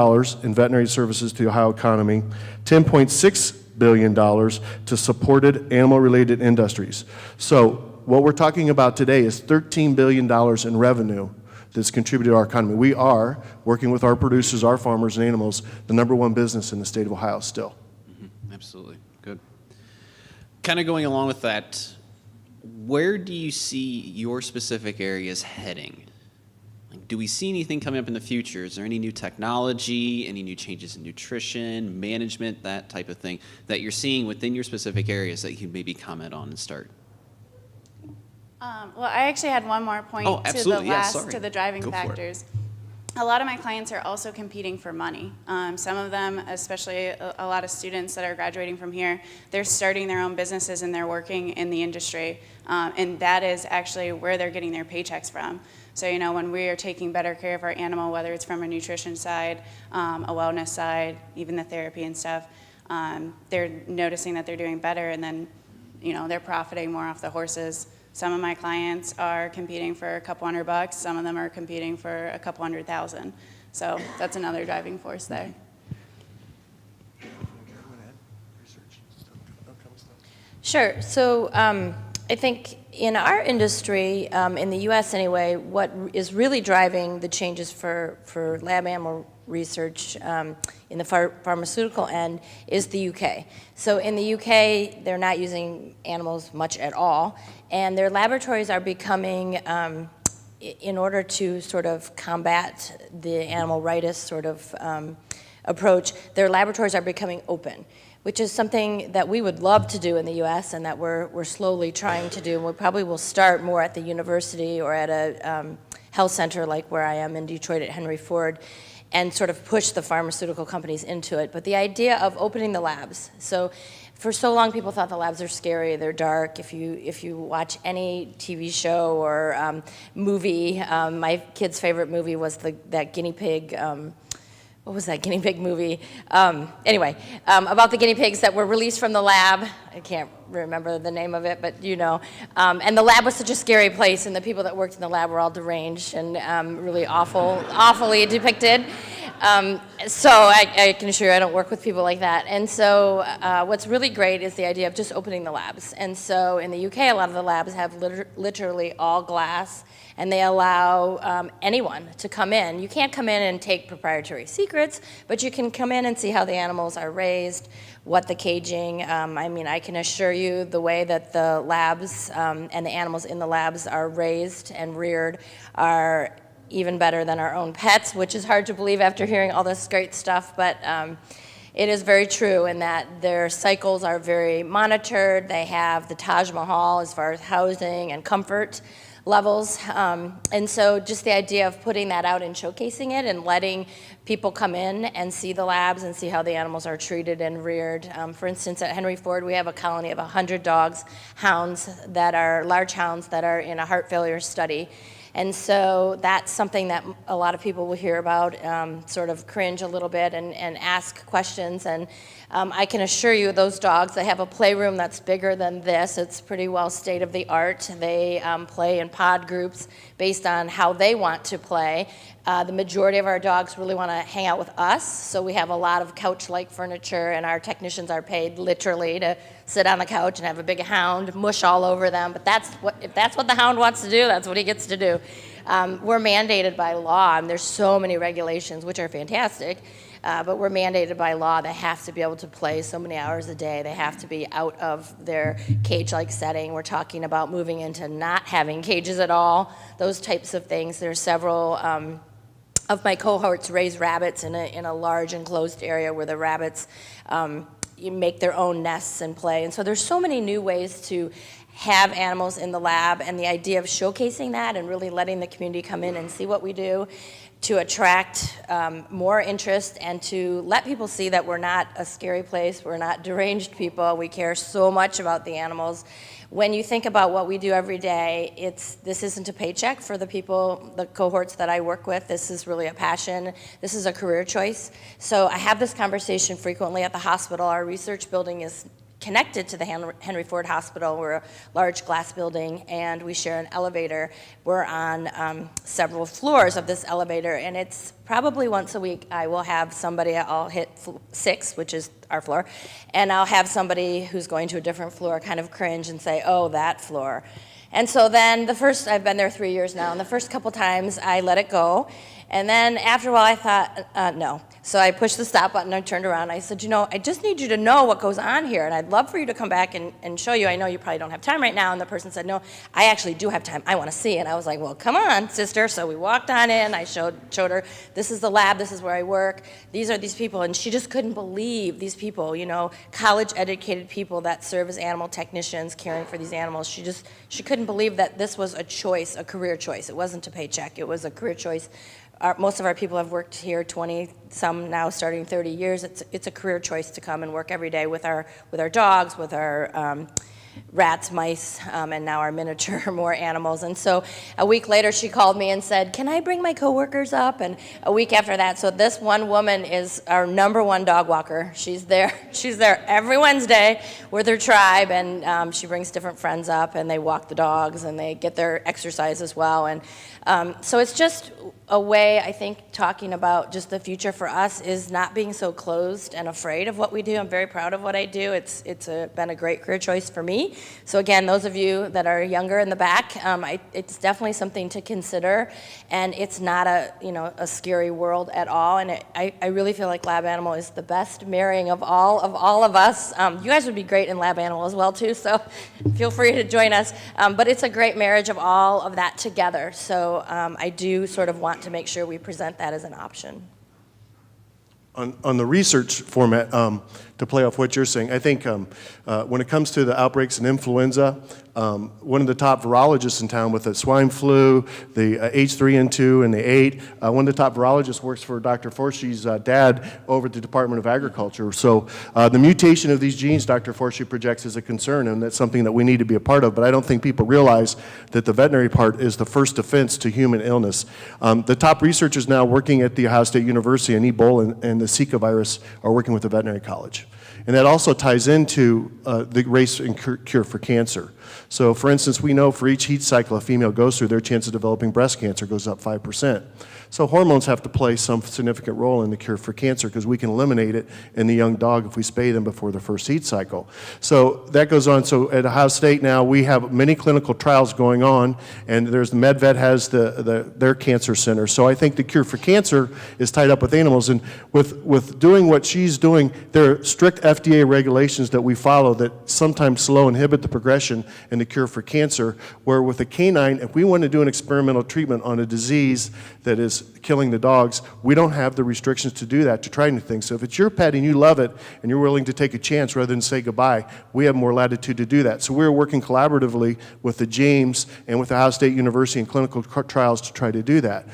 Speaker 5: in veterinary services to the Ohio economy, $10.6 billion to supported animal-related industries. So what we're talking about today is $13 billion in revenue that's contributed to our economy. We are, working with our producers, our farmers and animals, the #1 business in the state of Ohio still.
Speaker 4: Mm-hmm. Absolutely. Good. Kind of going along with that, where do you see your specific areas heading? Like, do we see anything coming up in the future? Is there any new technology, any new changes in nutrition, management, that type of thing that you're seeing within your specific areas that you can maybe comment on and start?
Speaker 9: Well, I actually had one more point
Speaker 4: Oh, absolutely.
Speaker 9: to the driving
Speaker 4: Go for it.
Speaker 9: factors. A lot of my clients are also competing for money. Some of them, especially a lot of students that are graduating from here, they're starting their own businesses and they're working in the industry. And that is actually where they're getting their paychecks from. So, you know, when we are taking better care of our animal, whether it's from a nutrition side, a wellness side, even the therapy and stuff, they're noticing that they're doing better, and then, you know, they're profiting more off the horses. Some of my clients are competing for a couple $100. Some of them are competing for a couple $100,000. So that's another driving force there.
Speaker 8: Sure. So I think in our industry, in the U.S. anyway, what is really driving the changes for lab animal research in the pharmaceutical end is the UK. So in the UK, they're not using animals much at all, and their laboratories are becoming, in order to sort of combat the animal rights sort of approach, their laboratories are becoming open, which is something that we would love to do in the U.S. and that we're slowly trying to do. And we probably will start more at the university or at a health center like where I am in Detroit at Henry Ford, and sort of push the pharmaceutical companies into it. But the idea of opening the labs, so for so long people thought the labs are scary, they're dark. If you watch any TV show or movie, my kid's favorite movie was that guinea pig, what was that guinea pig movie? Anyway, about the guinea pigs that were released from the lab. I can't remember the name of it, but you know. And the lab was such a scary place, and the people that worked in the lab were all deranged and really awfully depicted. So I can assure you I don't work with people like that. And so what's really great is the idea of just opening the labs. And so in the UK, a lot of the labs have literally all glass, and they allow anyone to come in. You can't come in and take proprietary secrets, but you can come in and see how the animals are raised, what the caging, I mean, I can assure you the way that the labs and the animals in the labs are raised and reared are even better than our own pets, which is hard to believe after hearing all this great stuff, but it is very true in that their cycles are very monitored. They have the Taj Mahal as far as housing and comfort levels, and so just the idea of putting that out and showcasing it and letting people come in and see the labs and see how the animals are treated and reared. For instance, at Henry Ford, we have a colony of 100 dogs, hounds that are large hounds that are in a heart failure study. And so that's something that a lot of people will hear about, sort of cringe a little bit and ask questions. And I can assure you those dogs, they have a playroom that's bigger than this. It's pretty well state of the art. They play in pod groups based on how they want to play. The majority of our dogs really want to hang out with us, so we have a lot of couch-like furniture, and our technicians are paid literally to sit on the couch and have a big hound mush all over them. But if that's what the hound wants to do, that's what he gets to do. We're mandated by law, and there's so many regulations, which are fantastic, but we're mandated by law. They have to be able to play so many hours a day. They have to be out of their cage-like setting. We're talking about moving into not having cages at all, those types of things. There's several of my cohorts raise rabbits in a large enclosed area where the rabbits you make their own nests and play. And so there's so many new ways to have animals in the lab, and the idea of showcasing that and really letting the community come in and see what we do to attract more interest and to let people see that we're not a scary place, we're not deranged people, we care so much about the animals. When you think about what we do every day, this isn't a paycheck for the people, the cohorts that I work with. This is really a passion. This is a career choice. So I have this conversation frequently at the hospital. Our research building is connected to the Henry Ford Hospital. We're a large glass building, and we share an elevator. We're on several floors of this elevator, and it's probably once a week I will have somebody, I'll hit 6, which is our floor, and I'll have somebody who's going to a different floor kind of cringe and say, oh, that floor. And so then I've been there 3 years now, and the first couple times I let it go, and then after a while I thought, no. So I pushed the stop button, I turned around, I said, I just need you to know what goes on here, and I'd love for you to come back and show you. I know you probably don't have time right now. And the person said, no, I actually do have time. I want to see. And I was like, well, come on, sister. So we walked on in. I showed her, this is the lab, this is where I work. These are these people. And she just couldn't believe these people, college-educated people that serve as animal technicians caring for these animals. She couldn't believe that this was a choice, a career choice. It wasn't a paycheck. It was a career choice. Most of our people have worked here 20, some now starting 30 years. It's a career choice to come and work every day with our dogs, with our rats, mice, and now our miniature more animals. And so a week later she called me and said, can I bring my coworkers up? And a week after that, so this one woman is our #1 dog walker. She's there every Wednesday with her tribe, and she brings different friends up, and they walk the dogs, and they get their exercise as well. And so it's just a way, I think, talking about just the future for us is not being so closed and afraid of what we do. I'm very proud of what I do. It's been a great career choice for me. So again, those of you that are younger in the back, it's definitely something to consider, and it's not a scary world at all. And I really feel like lab animal is the best marrying of all of us. You guys would be great in lab animal as well too, so feel free to join us. But it's a great marriage of all of that together. So I do sort of want to make sure we present that as an option.
Speaker 5: On the research format, to play off what you're saying, I think when it comes to the outbreaks in influenza, one of the top virologists in town with the swine flu, the H3N2 and the 8, one of the top virologists works for Dr. Forshy's dad over at the Department of Agriculture. So the mutation of these genes, Dr. Forshy projects, is a concern, and that's something that we need to be a part of. But I don't think people realize that the veterinary part is the first defense to human illness. The top researchers now working at The Ohio State University and Ebola and the Zika virus are working with the veterinary college. And that also ties into the race and cure for cancer. So for instance, we know for each heat cycle a female goes through, their chance of developing breast cancer goes up 5%. So hormones have to play some significant role in the cure for cancer because we can eliminate it in the young dog if we spay them before the first heat cycle. So that goes on. So at Ohio State now we have many clinical trials going on, and there's the MedVet has their cancer center. So I think the cure for cancer is tied up with animals, and with doing what she's doing, there are strict FDA regulations that we follow that sometimes slow inhibit the progression and the cure for cancer, where with a canine, if we want to do an experimental treatment on a disease that is killing the dogs, we don't have the restrictions to do that, to try new things. So if it's your pet and you love it and you're willing to take a chance rather than say goodbye, we have more latitude to do that. So we're working collaboratively with the James and with the Ohio State University in clinical trials to try to do that.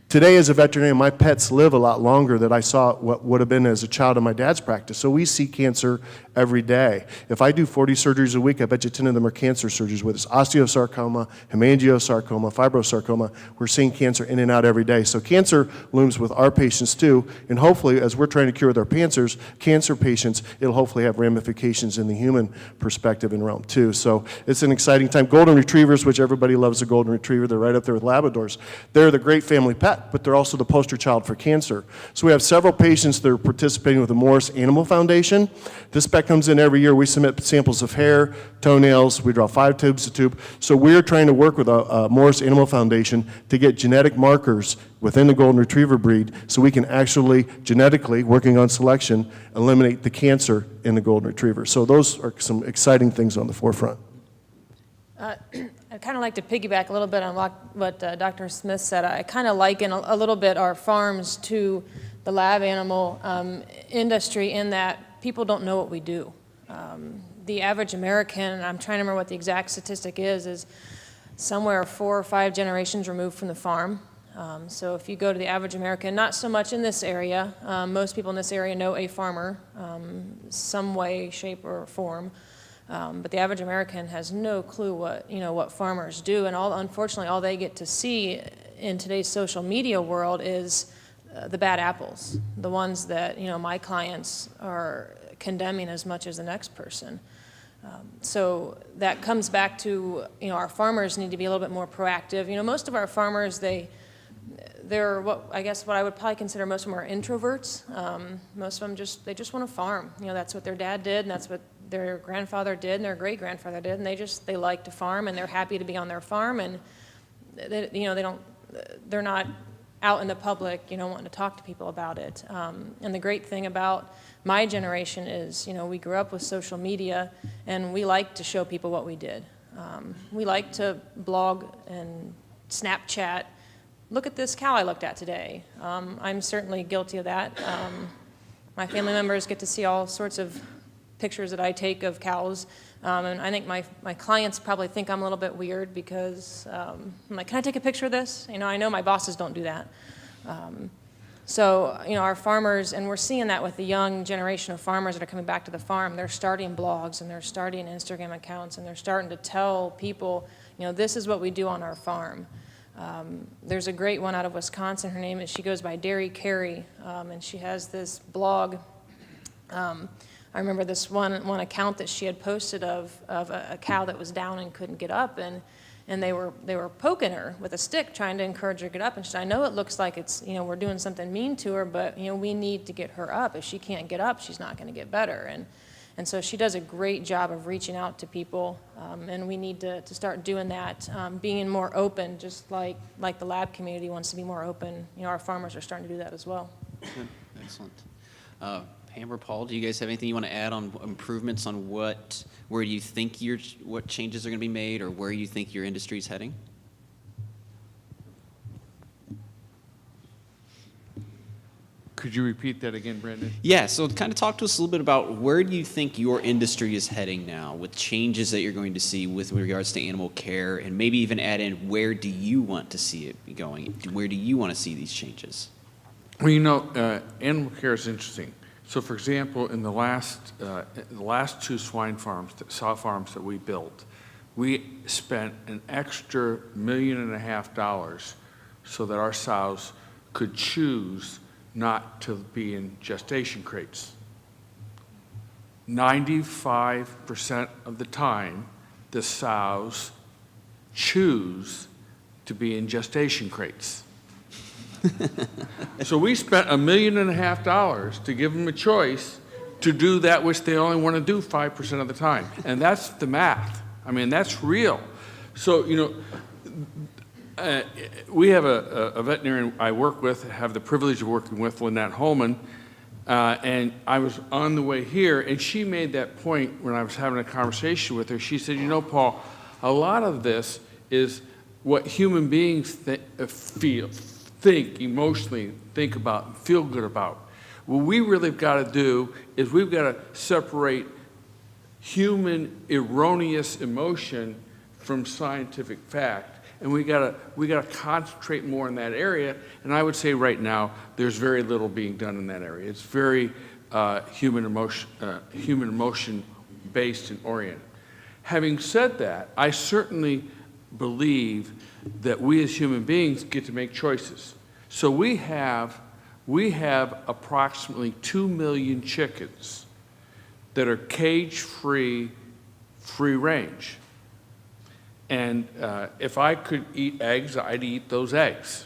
Speaker 5: Today, as a veterinarian, my pets live a lot longer than I saw what would have been as a child in my dad's practice. So we see cancer every day. If I do 40 surgeries a week, I bet you 10 of them are cancer surgeries, whether it's osteosarcoma, hemangiosarcoma, fibrosarcoma. We're seeing cancer in and out every day. So cancer looms with our patients too, and hopefully, as we're trying to cure with our cancer patients, it'll hopefully have ramifications in the human perspective and realm too. So it's an exciting time. Golden Retrievers, which everybody loves a Golden Retriever, they're right up there with Labradors. They're the great family pet, but they're also the poster child for cancer. So we have several patients that are participating with the Morris Animal Foundation. This pet comes in every year. We submit samples of hair, toenails. We draw 5 tubes a tube. So we're trying to work with a Morris Animal Foundation to get genetic markers within the Golden Retriever breed so we can actually genetically, working on selection, eliminate the cancer in the Golden Retriever. So those are some exciting things on the forefront.
Speaker 6: I'd kind of like to piggyback a little bit on what Dr. Smith said. I kind of liken a little bit our farms to the lab animal industry in that people don't know what we do. the average American, I'm trying to remember what the exact statistic is somewhere 4 or 5 generations removed from the farm. So if you go to the average American, not so much in this area, most people in this area know a farmer, some way, shape, or form. But the average American has no clue what farmers do, and unfortunately, all they get to see in today's social media world is the bad apples, the ones that my clients are condemning as much as the next person. So that comes back to our farmers need to be a little bit more proactive. Most of our farmers they're what I would probably consider most of them are introverts. Most of them they just want to farm. That's what their dad did, and that's what their grandfather did, and their great grandfather did, and they like to farm, and they're happy to be on their farm, and they're not out in the public, wanting to talk to people about it. And the great thing about my generation is, we grew up with social media, and we like to show people what we did. We like to blog and Snapchat. Look at this cow I looked at today. I'm certainly guilty of that. My family members get to see all sorts of pictures that I take of cows. And I think my clients probably think I'm a little bit weird because I'm like, can I take a picture of this? I know my bosses don't do that. So, our farmers, and we're seeing that with the young generation of farmers that are coming back to the farm, they're starting blogs and they're starting Instagram accounts and they're starting to tell people, this is what we do on our farm. There's a great one out of Wisconsin. Her name she goes by Dairy Carrie, and she has this blog. I remember this one account that she had posted of a cow that was down and couldn't get up, and they were poking her with a stick, trying to encourage her to get up. And she said, I know it looks like it's we're doing something mean to her, but we need to get her up. If she can't get up, she's not going to get better. And so she does a great job of reaching out to people, and we need to start doing that, being more open, just like the lab community wants to be more open. Our farmers are starting to do that as well.
Speaker 4: Good. Excellent. Pam or Paul, do you guys have anything you want to add on improvements on where you think what changes are going to be made, or where you think your industry is heading?
Speaker 7: Could you repeat that again, Brandon?
Speaker 4: Yeah, so kind of talk to us a little bit about where do you think your industry is heading now with changes that you're going to see with regards to animal care, and maybe even add in where do you want to see it be going? Where do you want to see these changes?
Speaker 7: Well, animal care is interesting. So, for example, in the last 2 sow farms that we built, we spent an extra $1.5 million so that our sows could choose not to be in gestation crates. 95% of the time, the sows choose to be in gestation crates. So we spent $1.5 million to give them a choice to do that which they only want to do 5% of the time. And that's the math. I mean, that's real. So, we have a veterinarian I work with, have the privilege of working with, Lynette Holman, and I was on the way here, and she made that point when I was having a conversation with her. She said, Paul, a lot of this is what human beings think emotionally, think about, feel good about. What we really got to do is we've got to separate human erroneous emotion from scientific fact. And we got to concentrate more in that area. And I would say right now there's very little being done in that area. It's very human emotion based and oriented. Having said that, I certainly believe that we as human beings get to make choices. So we have approximately 2 million chickens that are cage-free, free range. And if I could eat eggs, I'd eat those eggs.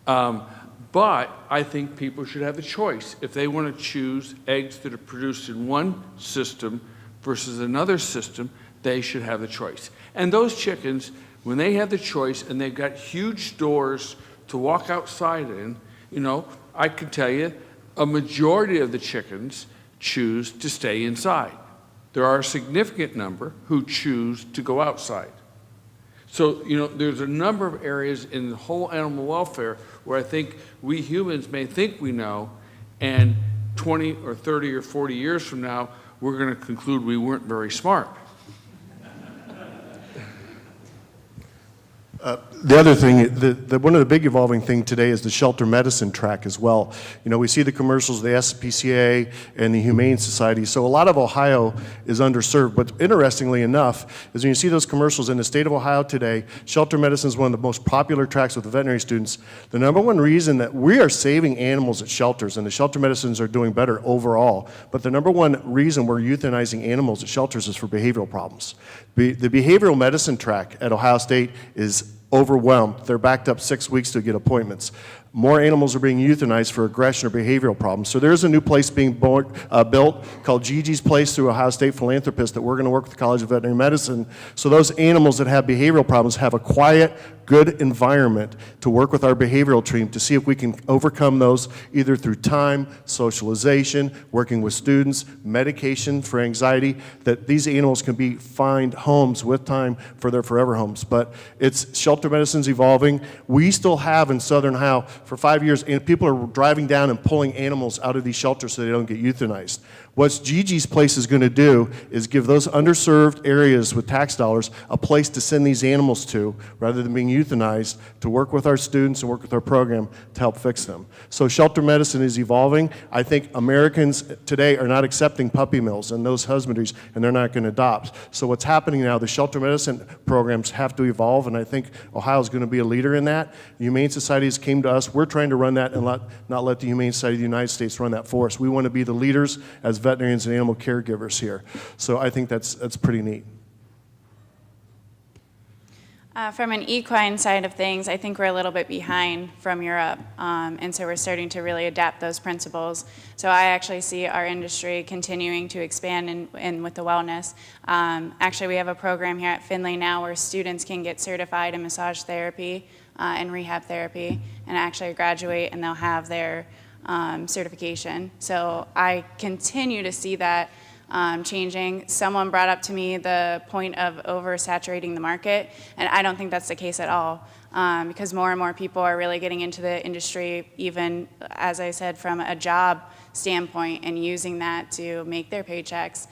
Speaker 7: But I think people should have the choice. If they want to choose eggs that are produced in one system versus another system, they should have the choice. And those chickens, when they have the choice and they've got huge stores to walk outside in, I can tell you a majority of the chickens choose to stay inside. There are a significant number who choose to go outside. So, there's a number of areas in the whole animal welfare where I think we humans may think we know, and 20 or 30 or 40 years from now, we're going to conclude we weren't very smart.
Speaker 5: The other thing, one of the big evolving thing today is the shelter medicine track as well. You know, we see the commercials of the SPCA and the Humane Society, so a lot of Ohio is underserved. But interestingly enough, is when you see those commercials in the state of Ohio today, shelter medicine is one of the most popular tracks with the veterinary students. The number one reason that we are saving animals at shelters, and the shelter medicines are doing better overall, but the number one reason we're euthanizing animals at shelters is for behavioral problems. The behavioral medicine track at Ohio State is overwhelmed. They're backed up 6 weeks to get appointments. More animals are being euthanized for aggression or behavioral problems. So there's a new place being built called Gigi's Place through Ohio State philanthropists that we're going to work with the College of Veterinary Medicine. So those animals that have behavioral problems have a quiet, good environment to work with our behavioral team to see if we can overcome those either through time, socialization, working with students, medication for anxiety, that these animals can find homes with time for their forever homes. But it's shelter medicine's evolving. We still have in Southern Ohio for 5 years, and people are driving down and pulling animals out of these shelters so they don't get euthanized. What Gigi's Place is going to do is give those underserved areas with tax dollars a place to send these animals to rather than being euthanized, to work with our students and work with our program to help fix them. So shelter medicine is evolving. I think Americans today are not accepting puppy mills and those husbandries, and they're not going to adopt. So what's happening now, the shelter medicine programs have to evolve, and I think Ohio is going to be a leader in that. The Humane Societies came to us. We're trying to run that and not let the Humane Society of the United States run that for us. We want to be the leaders as veterinarians and animal caregivers here. So I think that's pretty neat.
Speaker 9: From an equine side of things, I think we're a little bit behind from Europe, and so we're starting to really adapt those principles. So I actually see our industry continuing to expand in with the wellness. Actually, we have a program here at Findlay now where students can get certified in massage therapy and rehab therapy, and actually graduate and they'll have their certification. So I continue to see that changing. Someone brought up to me the point of oversaturating the market, and I don't think that's the case at all, because more and more people are really getting into the industry, even, as I said, from a job standpoint and using that to make their paychecks.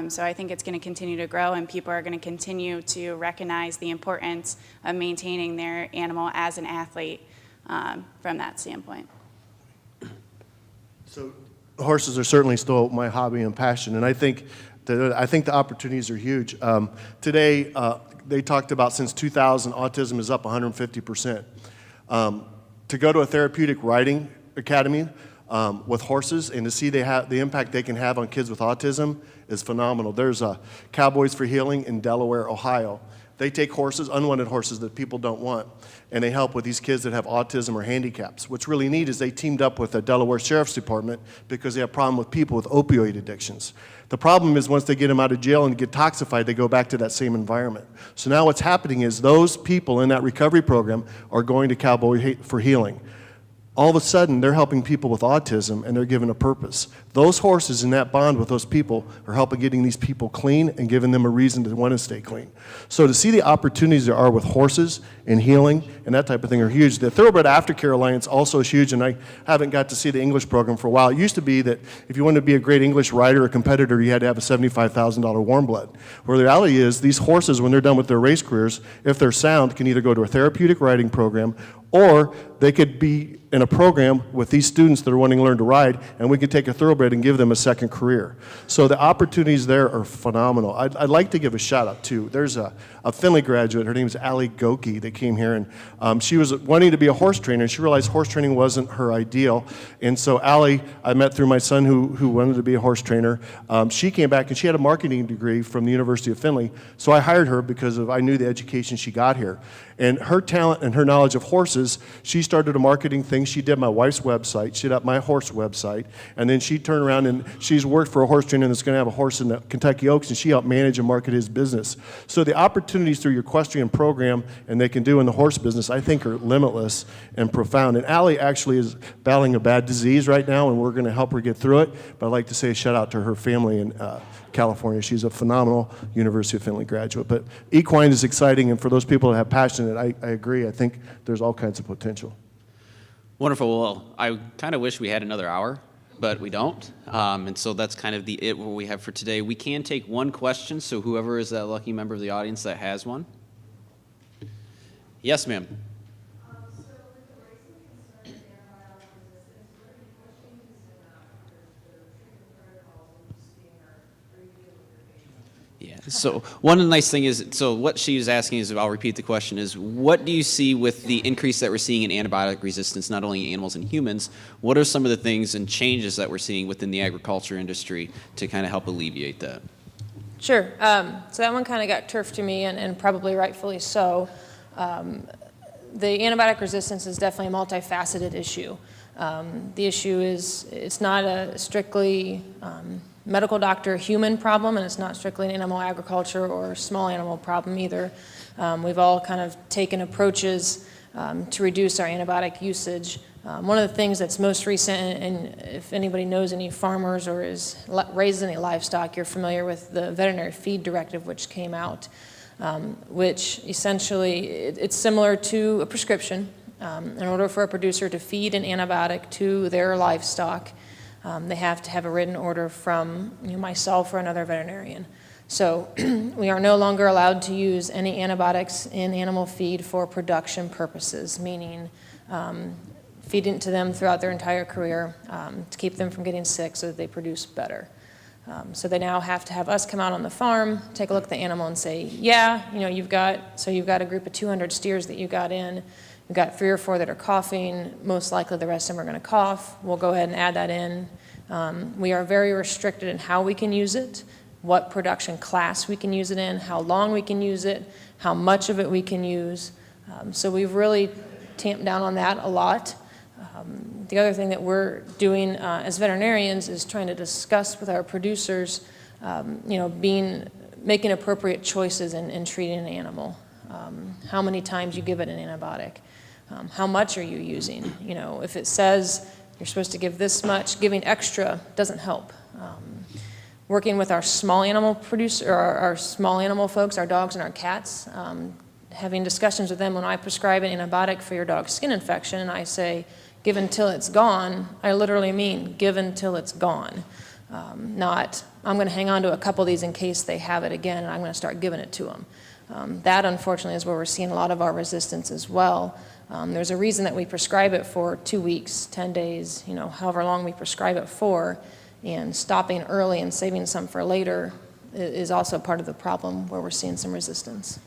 Speaker 9: So I think it's going to continue to grow, and people are going to continue to recognize the importance of maintaining their animal as an athlete from that standpoint.
Speaker 5: So horses are certainly still my hobby and passion, and I think the opportunities are huge. Today, they talked about since 2000, autism is up 150%. To go to a therapeutic riding academy with horses and to see the impact they can have on kids with autism is phenomenal. There's Cowboys for Healing in Delaware, Ohio. They take horses, unwanted horses that people don't want, and they help with these kids that have autism or handicaps. What's really neat is they teamed up with the Delaware Sheriff's Department because they have a problem with people with opioid addictions. The problem is once they get them out of jail and get toxified, they go back to that same environment. So now what's happening is those people in that recovery program are going to Cowboy for Healing. All of a sudden, they're helping people with autism, and they're given a purpose. Those horses in that bond with those people are helping getting these people clean and giving them a reason to want to stay clean. So to see the opportunities there are with horses and healing and that type of thing are huge. The Thoroughbred Aftercare Alliance also is huge, and I haven't got to see the English program for a while. It used to be that if you wanted to be a great English rider or competitor, you had to have a $75,000 warm blood. Where the reality is, these horses, when they're done with their race careers, if they're sound, can either go to a therapeutic riding program, or they could be in a program with these students that are wanting to learn to ride, and we could take a thoroughbred and give them a second career. So the opportunities there are phenomenal. I'd like to give a shout out too. There's a Findlay graduate, her name is Allie Goki, that came here, and she was wanting to be a horse trainer, and she realized horse training wasn't her ideal. And so Allie, I met through my son who wanted to be a horse trainer. She came back and she had a marketing degree from the University of Findlay, so I hired her because I knew the education she got here. And her talent and her knowledge of horses, she started a marketing thing. She did my wife's website, she did up my horse website, and then she turned around and she's worked for a horse trainer that's going to have a horse in the Kentucky Oaks, and she helped manage and market his business. So the opportunities through your equestrian program and they can do in the horse business, I think, are limitless and profound. And Allie actually is battling a bad disease right now, and we're going to help her get through it. But I'd like to say a shout out to her family in California. She's a phenomenal University of Findlay graduate. But equine is exciting, and for those people that have passion in it, I agree. I think there's all kinds of potential.
Speaker 4: Wonderful. Well, I kind of wish we had another hour, but we don't. And so that's kind of what we have for today. We can take one question, so whoever is that lucky member of the audience that has one. Yes, ma'am. Yeah, so one nice thing is, so what she was asking is, I'll repeat the question, is what do you see with the increase that we're seeing in antibiotic resistance, not only in animals and humans, what are some of the things and changes that we're seeing within the agriculture industry to kind of help alleviate that?
Speaker 6: Sure. So that one kind of got turfed to me, and probably rightfully so. The antibiotic resistance is definitely a multifaceted issue. The issue is it's not a strictly medical doctor human problem, and it's not strictly an animal agriculture or small animal problem either. We've all kind of taken approaches to reduce our antibiotic usage. One of the things that's most recent, and if anybody knows any farmers or raises any livestock, you're familiar with the Veterinary Feed Directive, which came out, which essentially, it's similar to a prescription. In order for a producer to feed an antibiotic to their livestock, they have to have a written order from myself or another veterinarian. So we are no longer allowed to use any antibiotics in animal feed for production purposes, meaning feeding it to them throughout their entire career to keep them from getting sick so that they produce better. So they now have to have us come out on the farm, take a look at the animal and say, yeah, you've got a group of 200 steers that you got in. We've got 3 or 4 that are coughing. Most likely the rest of them are going to cough. We'll go ahead and add that in. We are very restricted in how we can use it, what production class we can use it in, how long we can use it, how much of it we can use. So we've really tamped down on that a lot. The other thing that we're doing as veterinarians is trying to discuss with our producers, making appropriate choices in treating an animal. How many times you give it an antibiotic. How much are you using? If it says you're supposed to give this much, giving extra doesn't help. Working with our small animal our small animal folks, our dogs and our cats, having discussions with them when I prescribe an antibiotic for your dog's skin infection, and I say, give until it's gone, I literally mean give until it's gone. Not, I'm going to hang on to a couple of these in case they have it again, and I'm going to start giving it to them. That, unfortunately, is where we're seeing a lot of our resistance as well. There's a reason that we prescribe it for 2 weeks, 10 days, however long we prescribe it for, and stopping early and saving some for later is also part of the problem where we're seeing some resistance.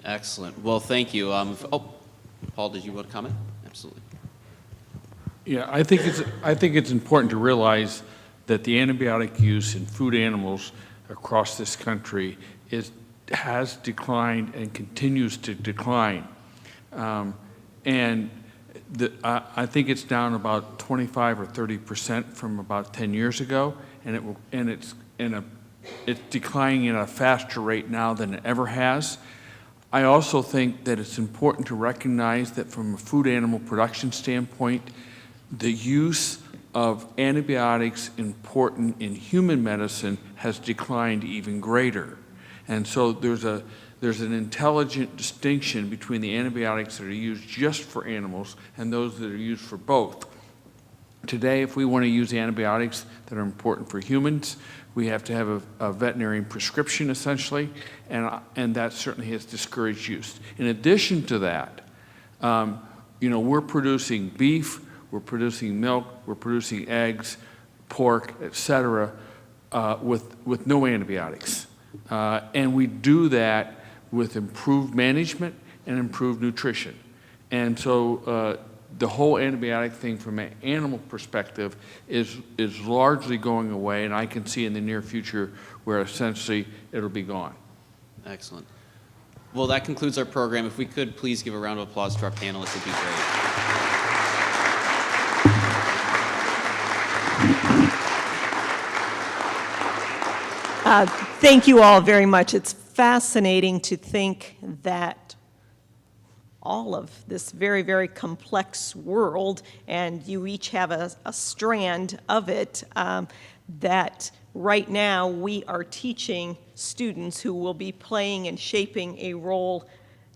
Speaker 4: Excellent. Well, thank you. Paul, did you want to comment? Absolutely.
Speaker 7: Yeah, I think it's important to realize that the antibiotic use in food animals across this country has declined and continues to decline. I think it's down about 25 or 30% from about 10 years ago, and it's declining at a faster rate now than it ever has. I also think that it's important to recognize that from a food animal production standpoint, the use of antibiotics important in human medicine has declined even greater. And so there's an intelligent distinction between the antibiotics that are used just for animals and those that are used for both. Today, if we want to use antibiotics that are important for humans, we have to have a veterinarian prescription, essentially, and that certainly has discouraged use. In addition to that, we're producing beef, we're producing milk, we're producing eggs, pork, et cetera, with no antibiotics. And we do that with improved management and improved nutrition. And so the whole antibiotic thing from an animal perspective is largely going away, and I can see in the near future where essentially it'll be gone. Excellent.
Speaker 4: Well, that concludes our program. If we could please give a round of applause to our panelists, it'd be great.
Speaker 1: Thank you all very much. It's fascinating to think that all of this very, very complex world, and you each have a strand of it, that right now we are teaching students who will be playing and shaping a role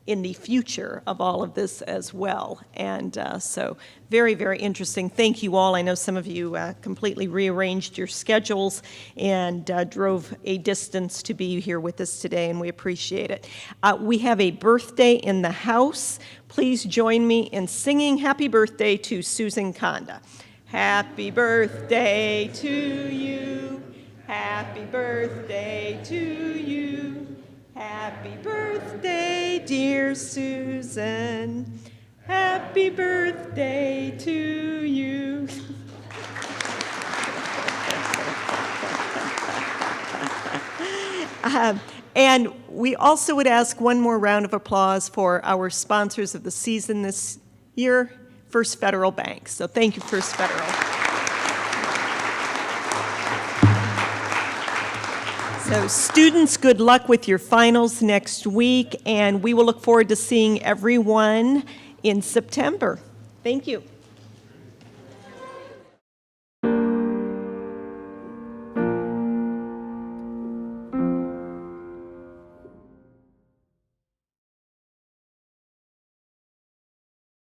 Speaker 1: in the future of all of this as well. And so very, very interesting. Thank you all. I know some of you completely rearranged your schedules and drove a distance to be here with us today, and we appreciate it. We have a birthday in the house. Please join me in singing happy birthday to Susan Conda. Happy birthday to you. Happy birthday to you. Happy birthday, dear Susan. Happy birthday to you. And we also would ask one more round of applause for our sponsors of the season this year, First Federal Bank. So thank you, First Federal. So students, good luck with your finals next week, and we will look forward to seeing everyone in September. Thank you.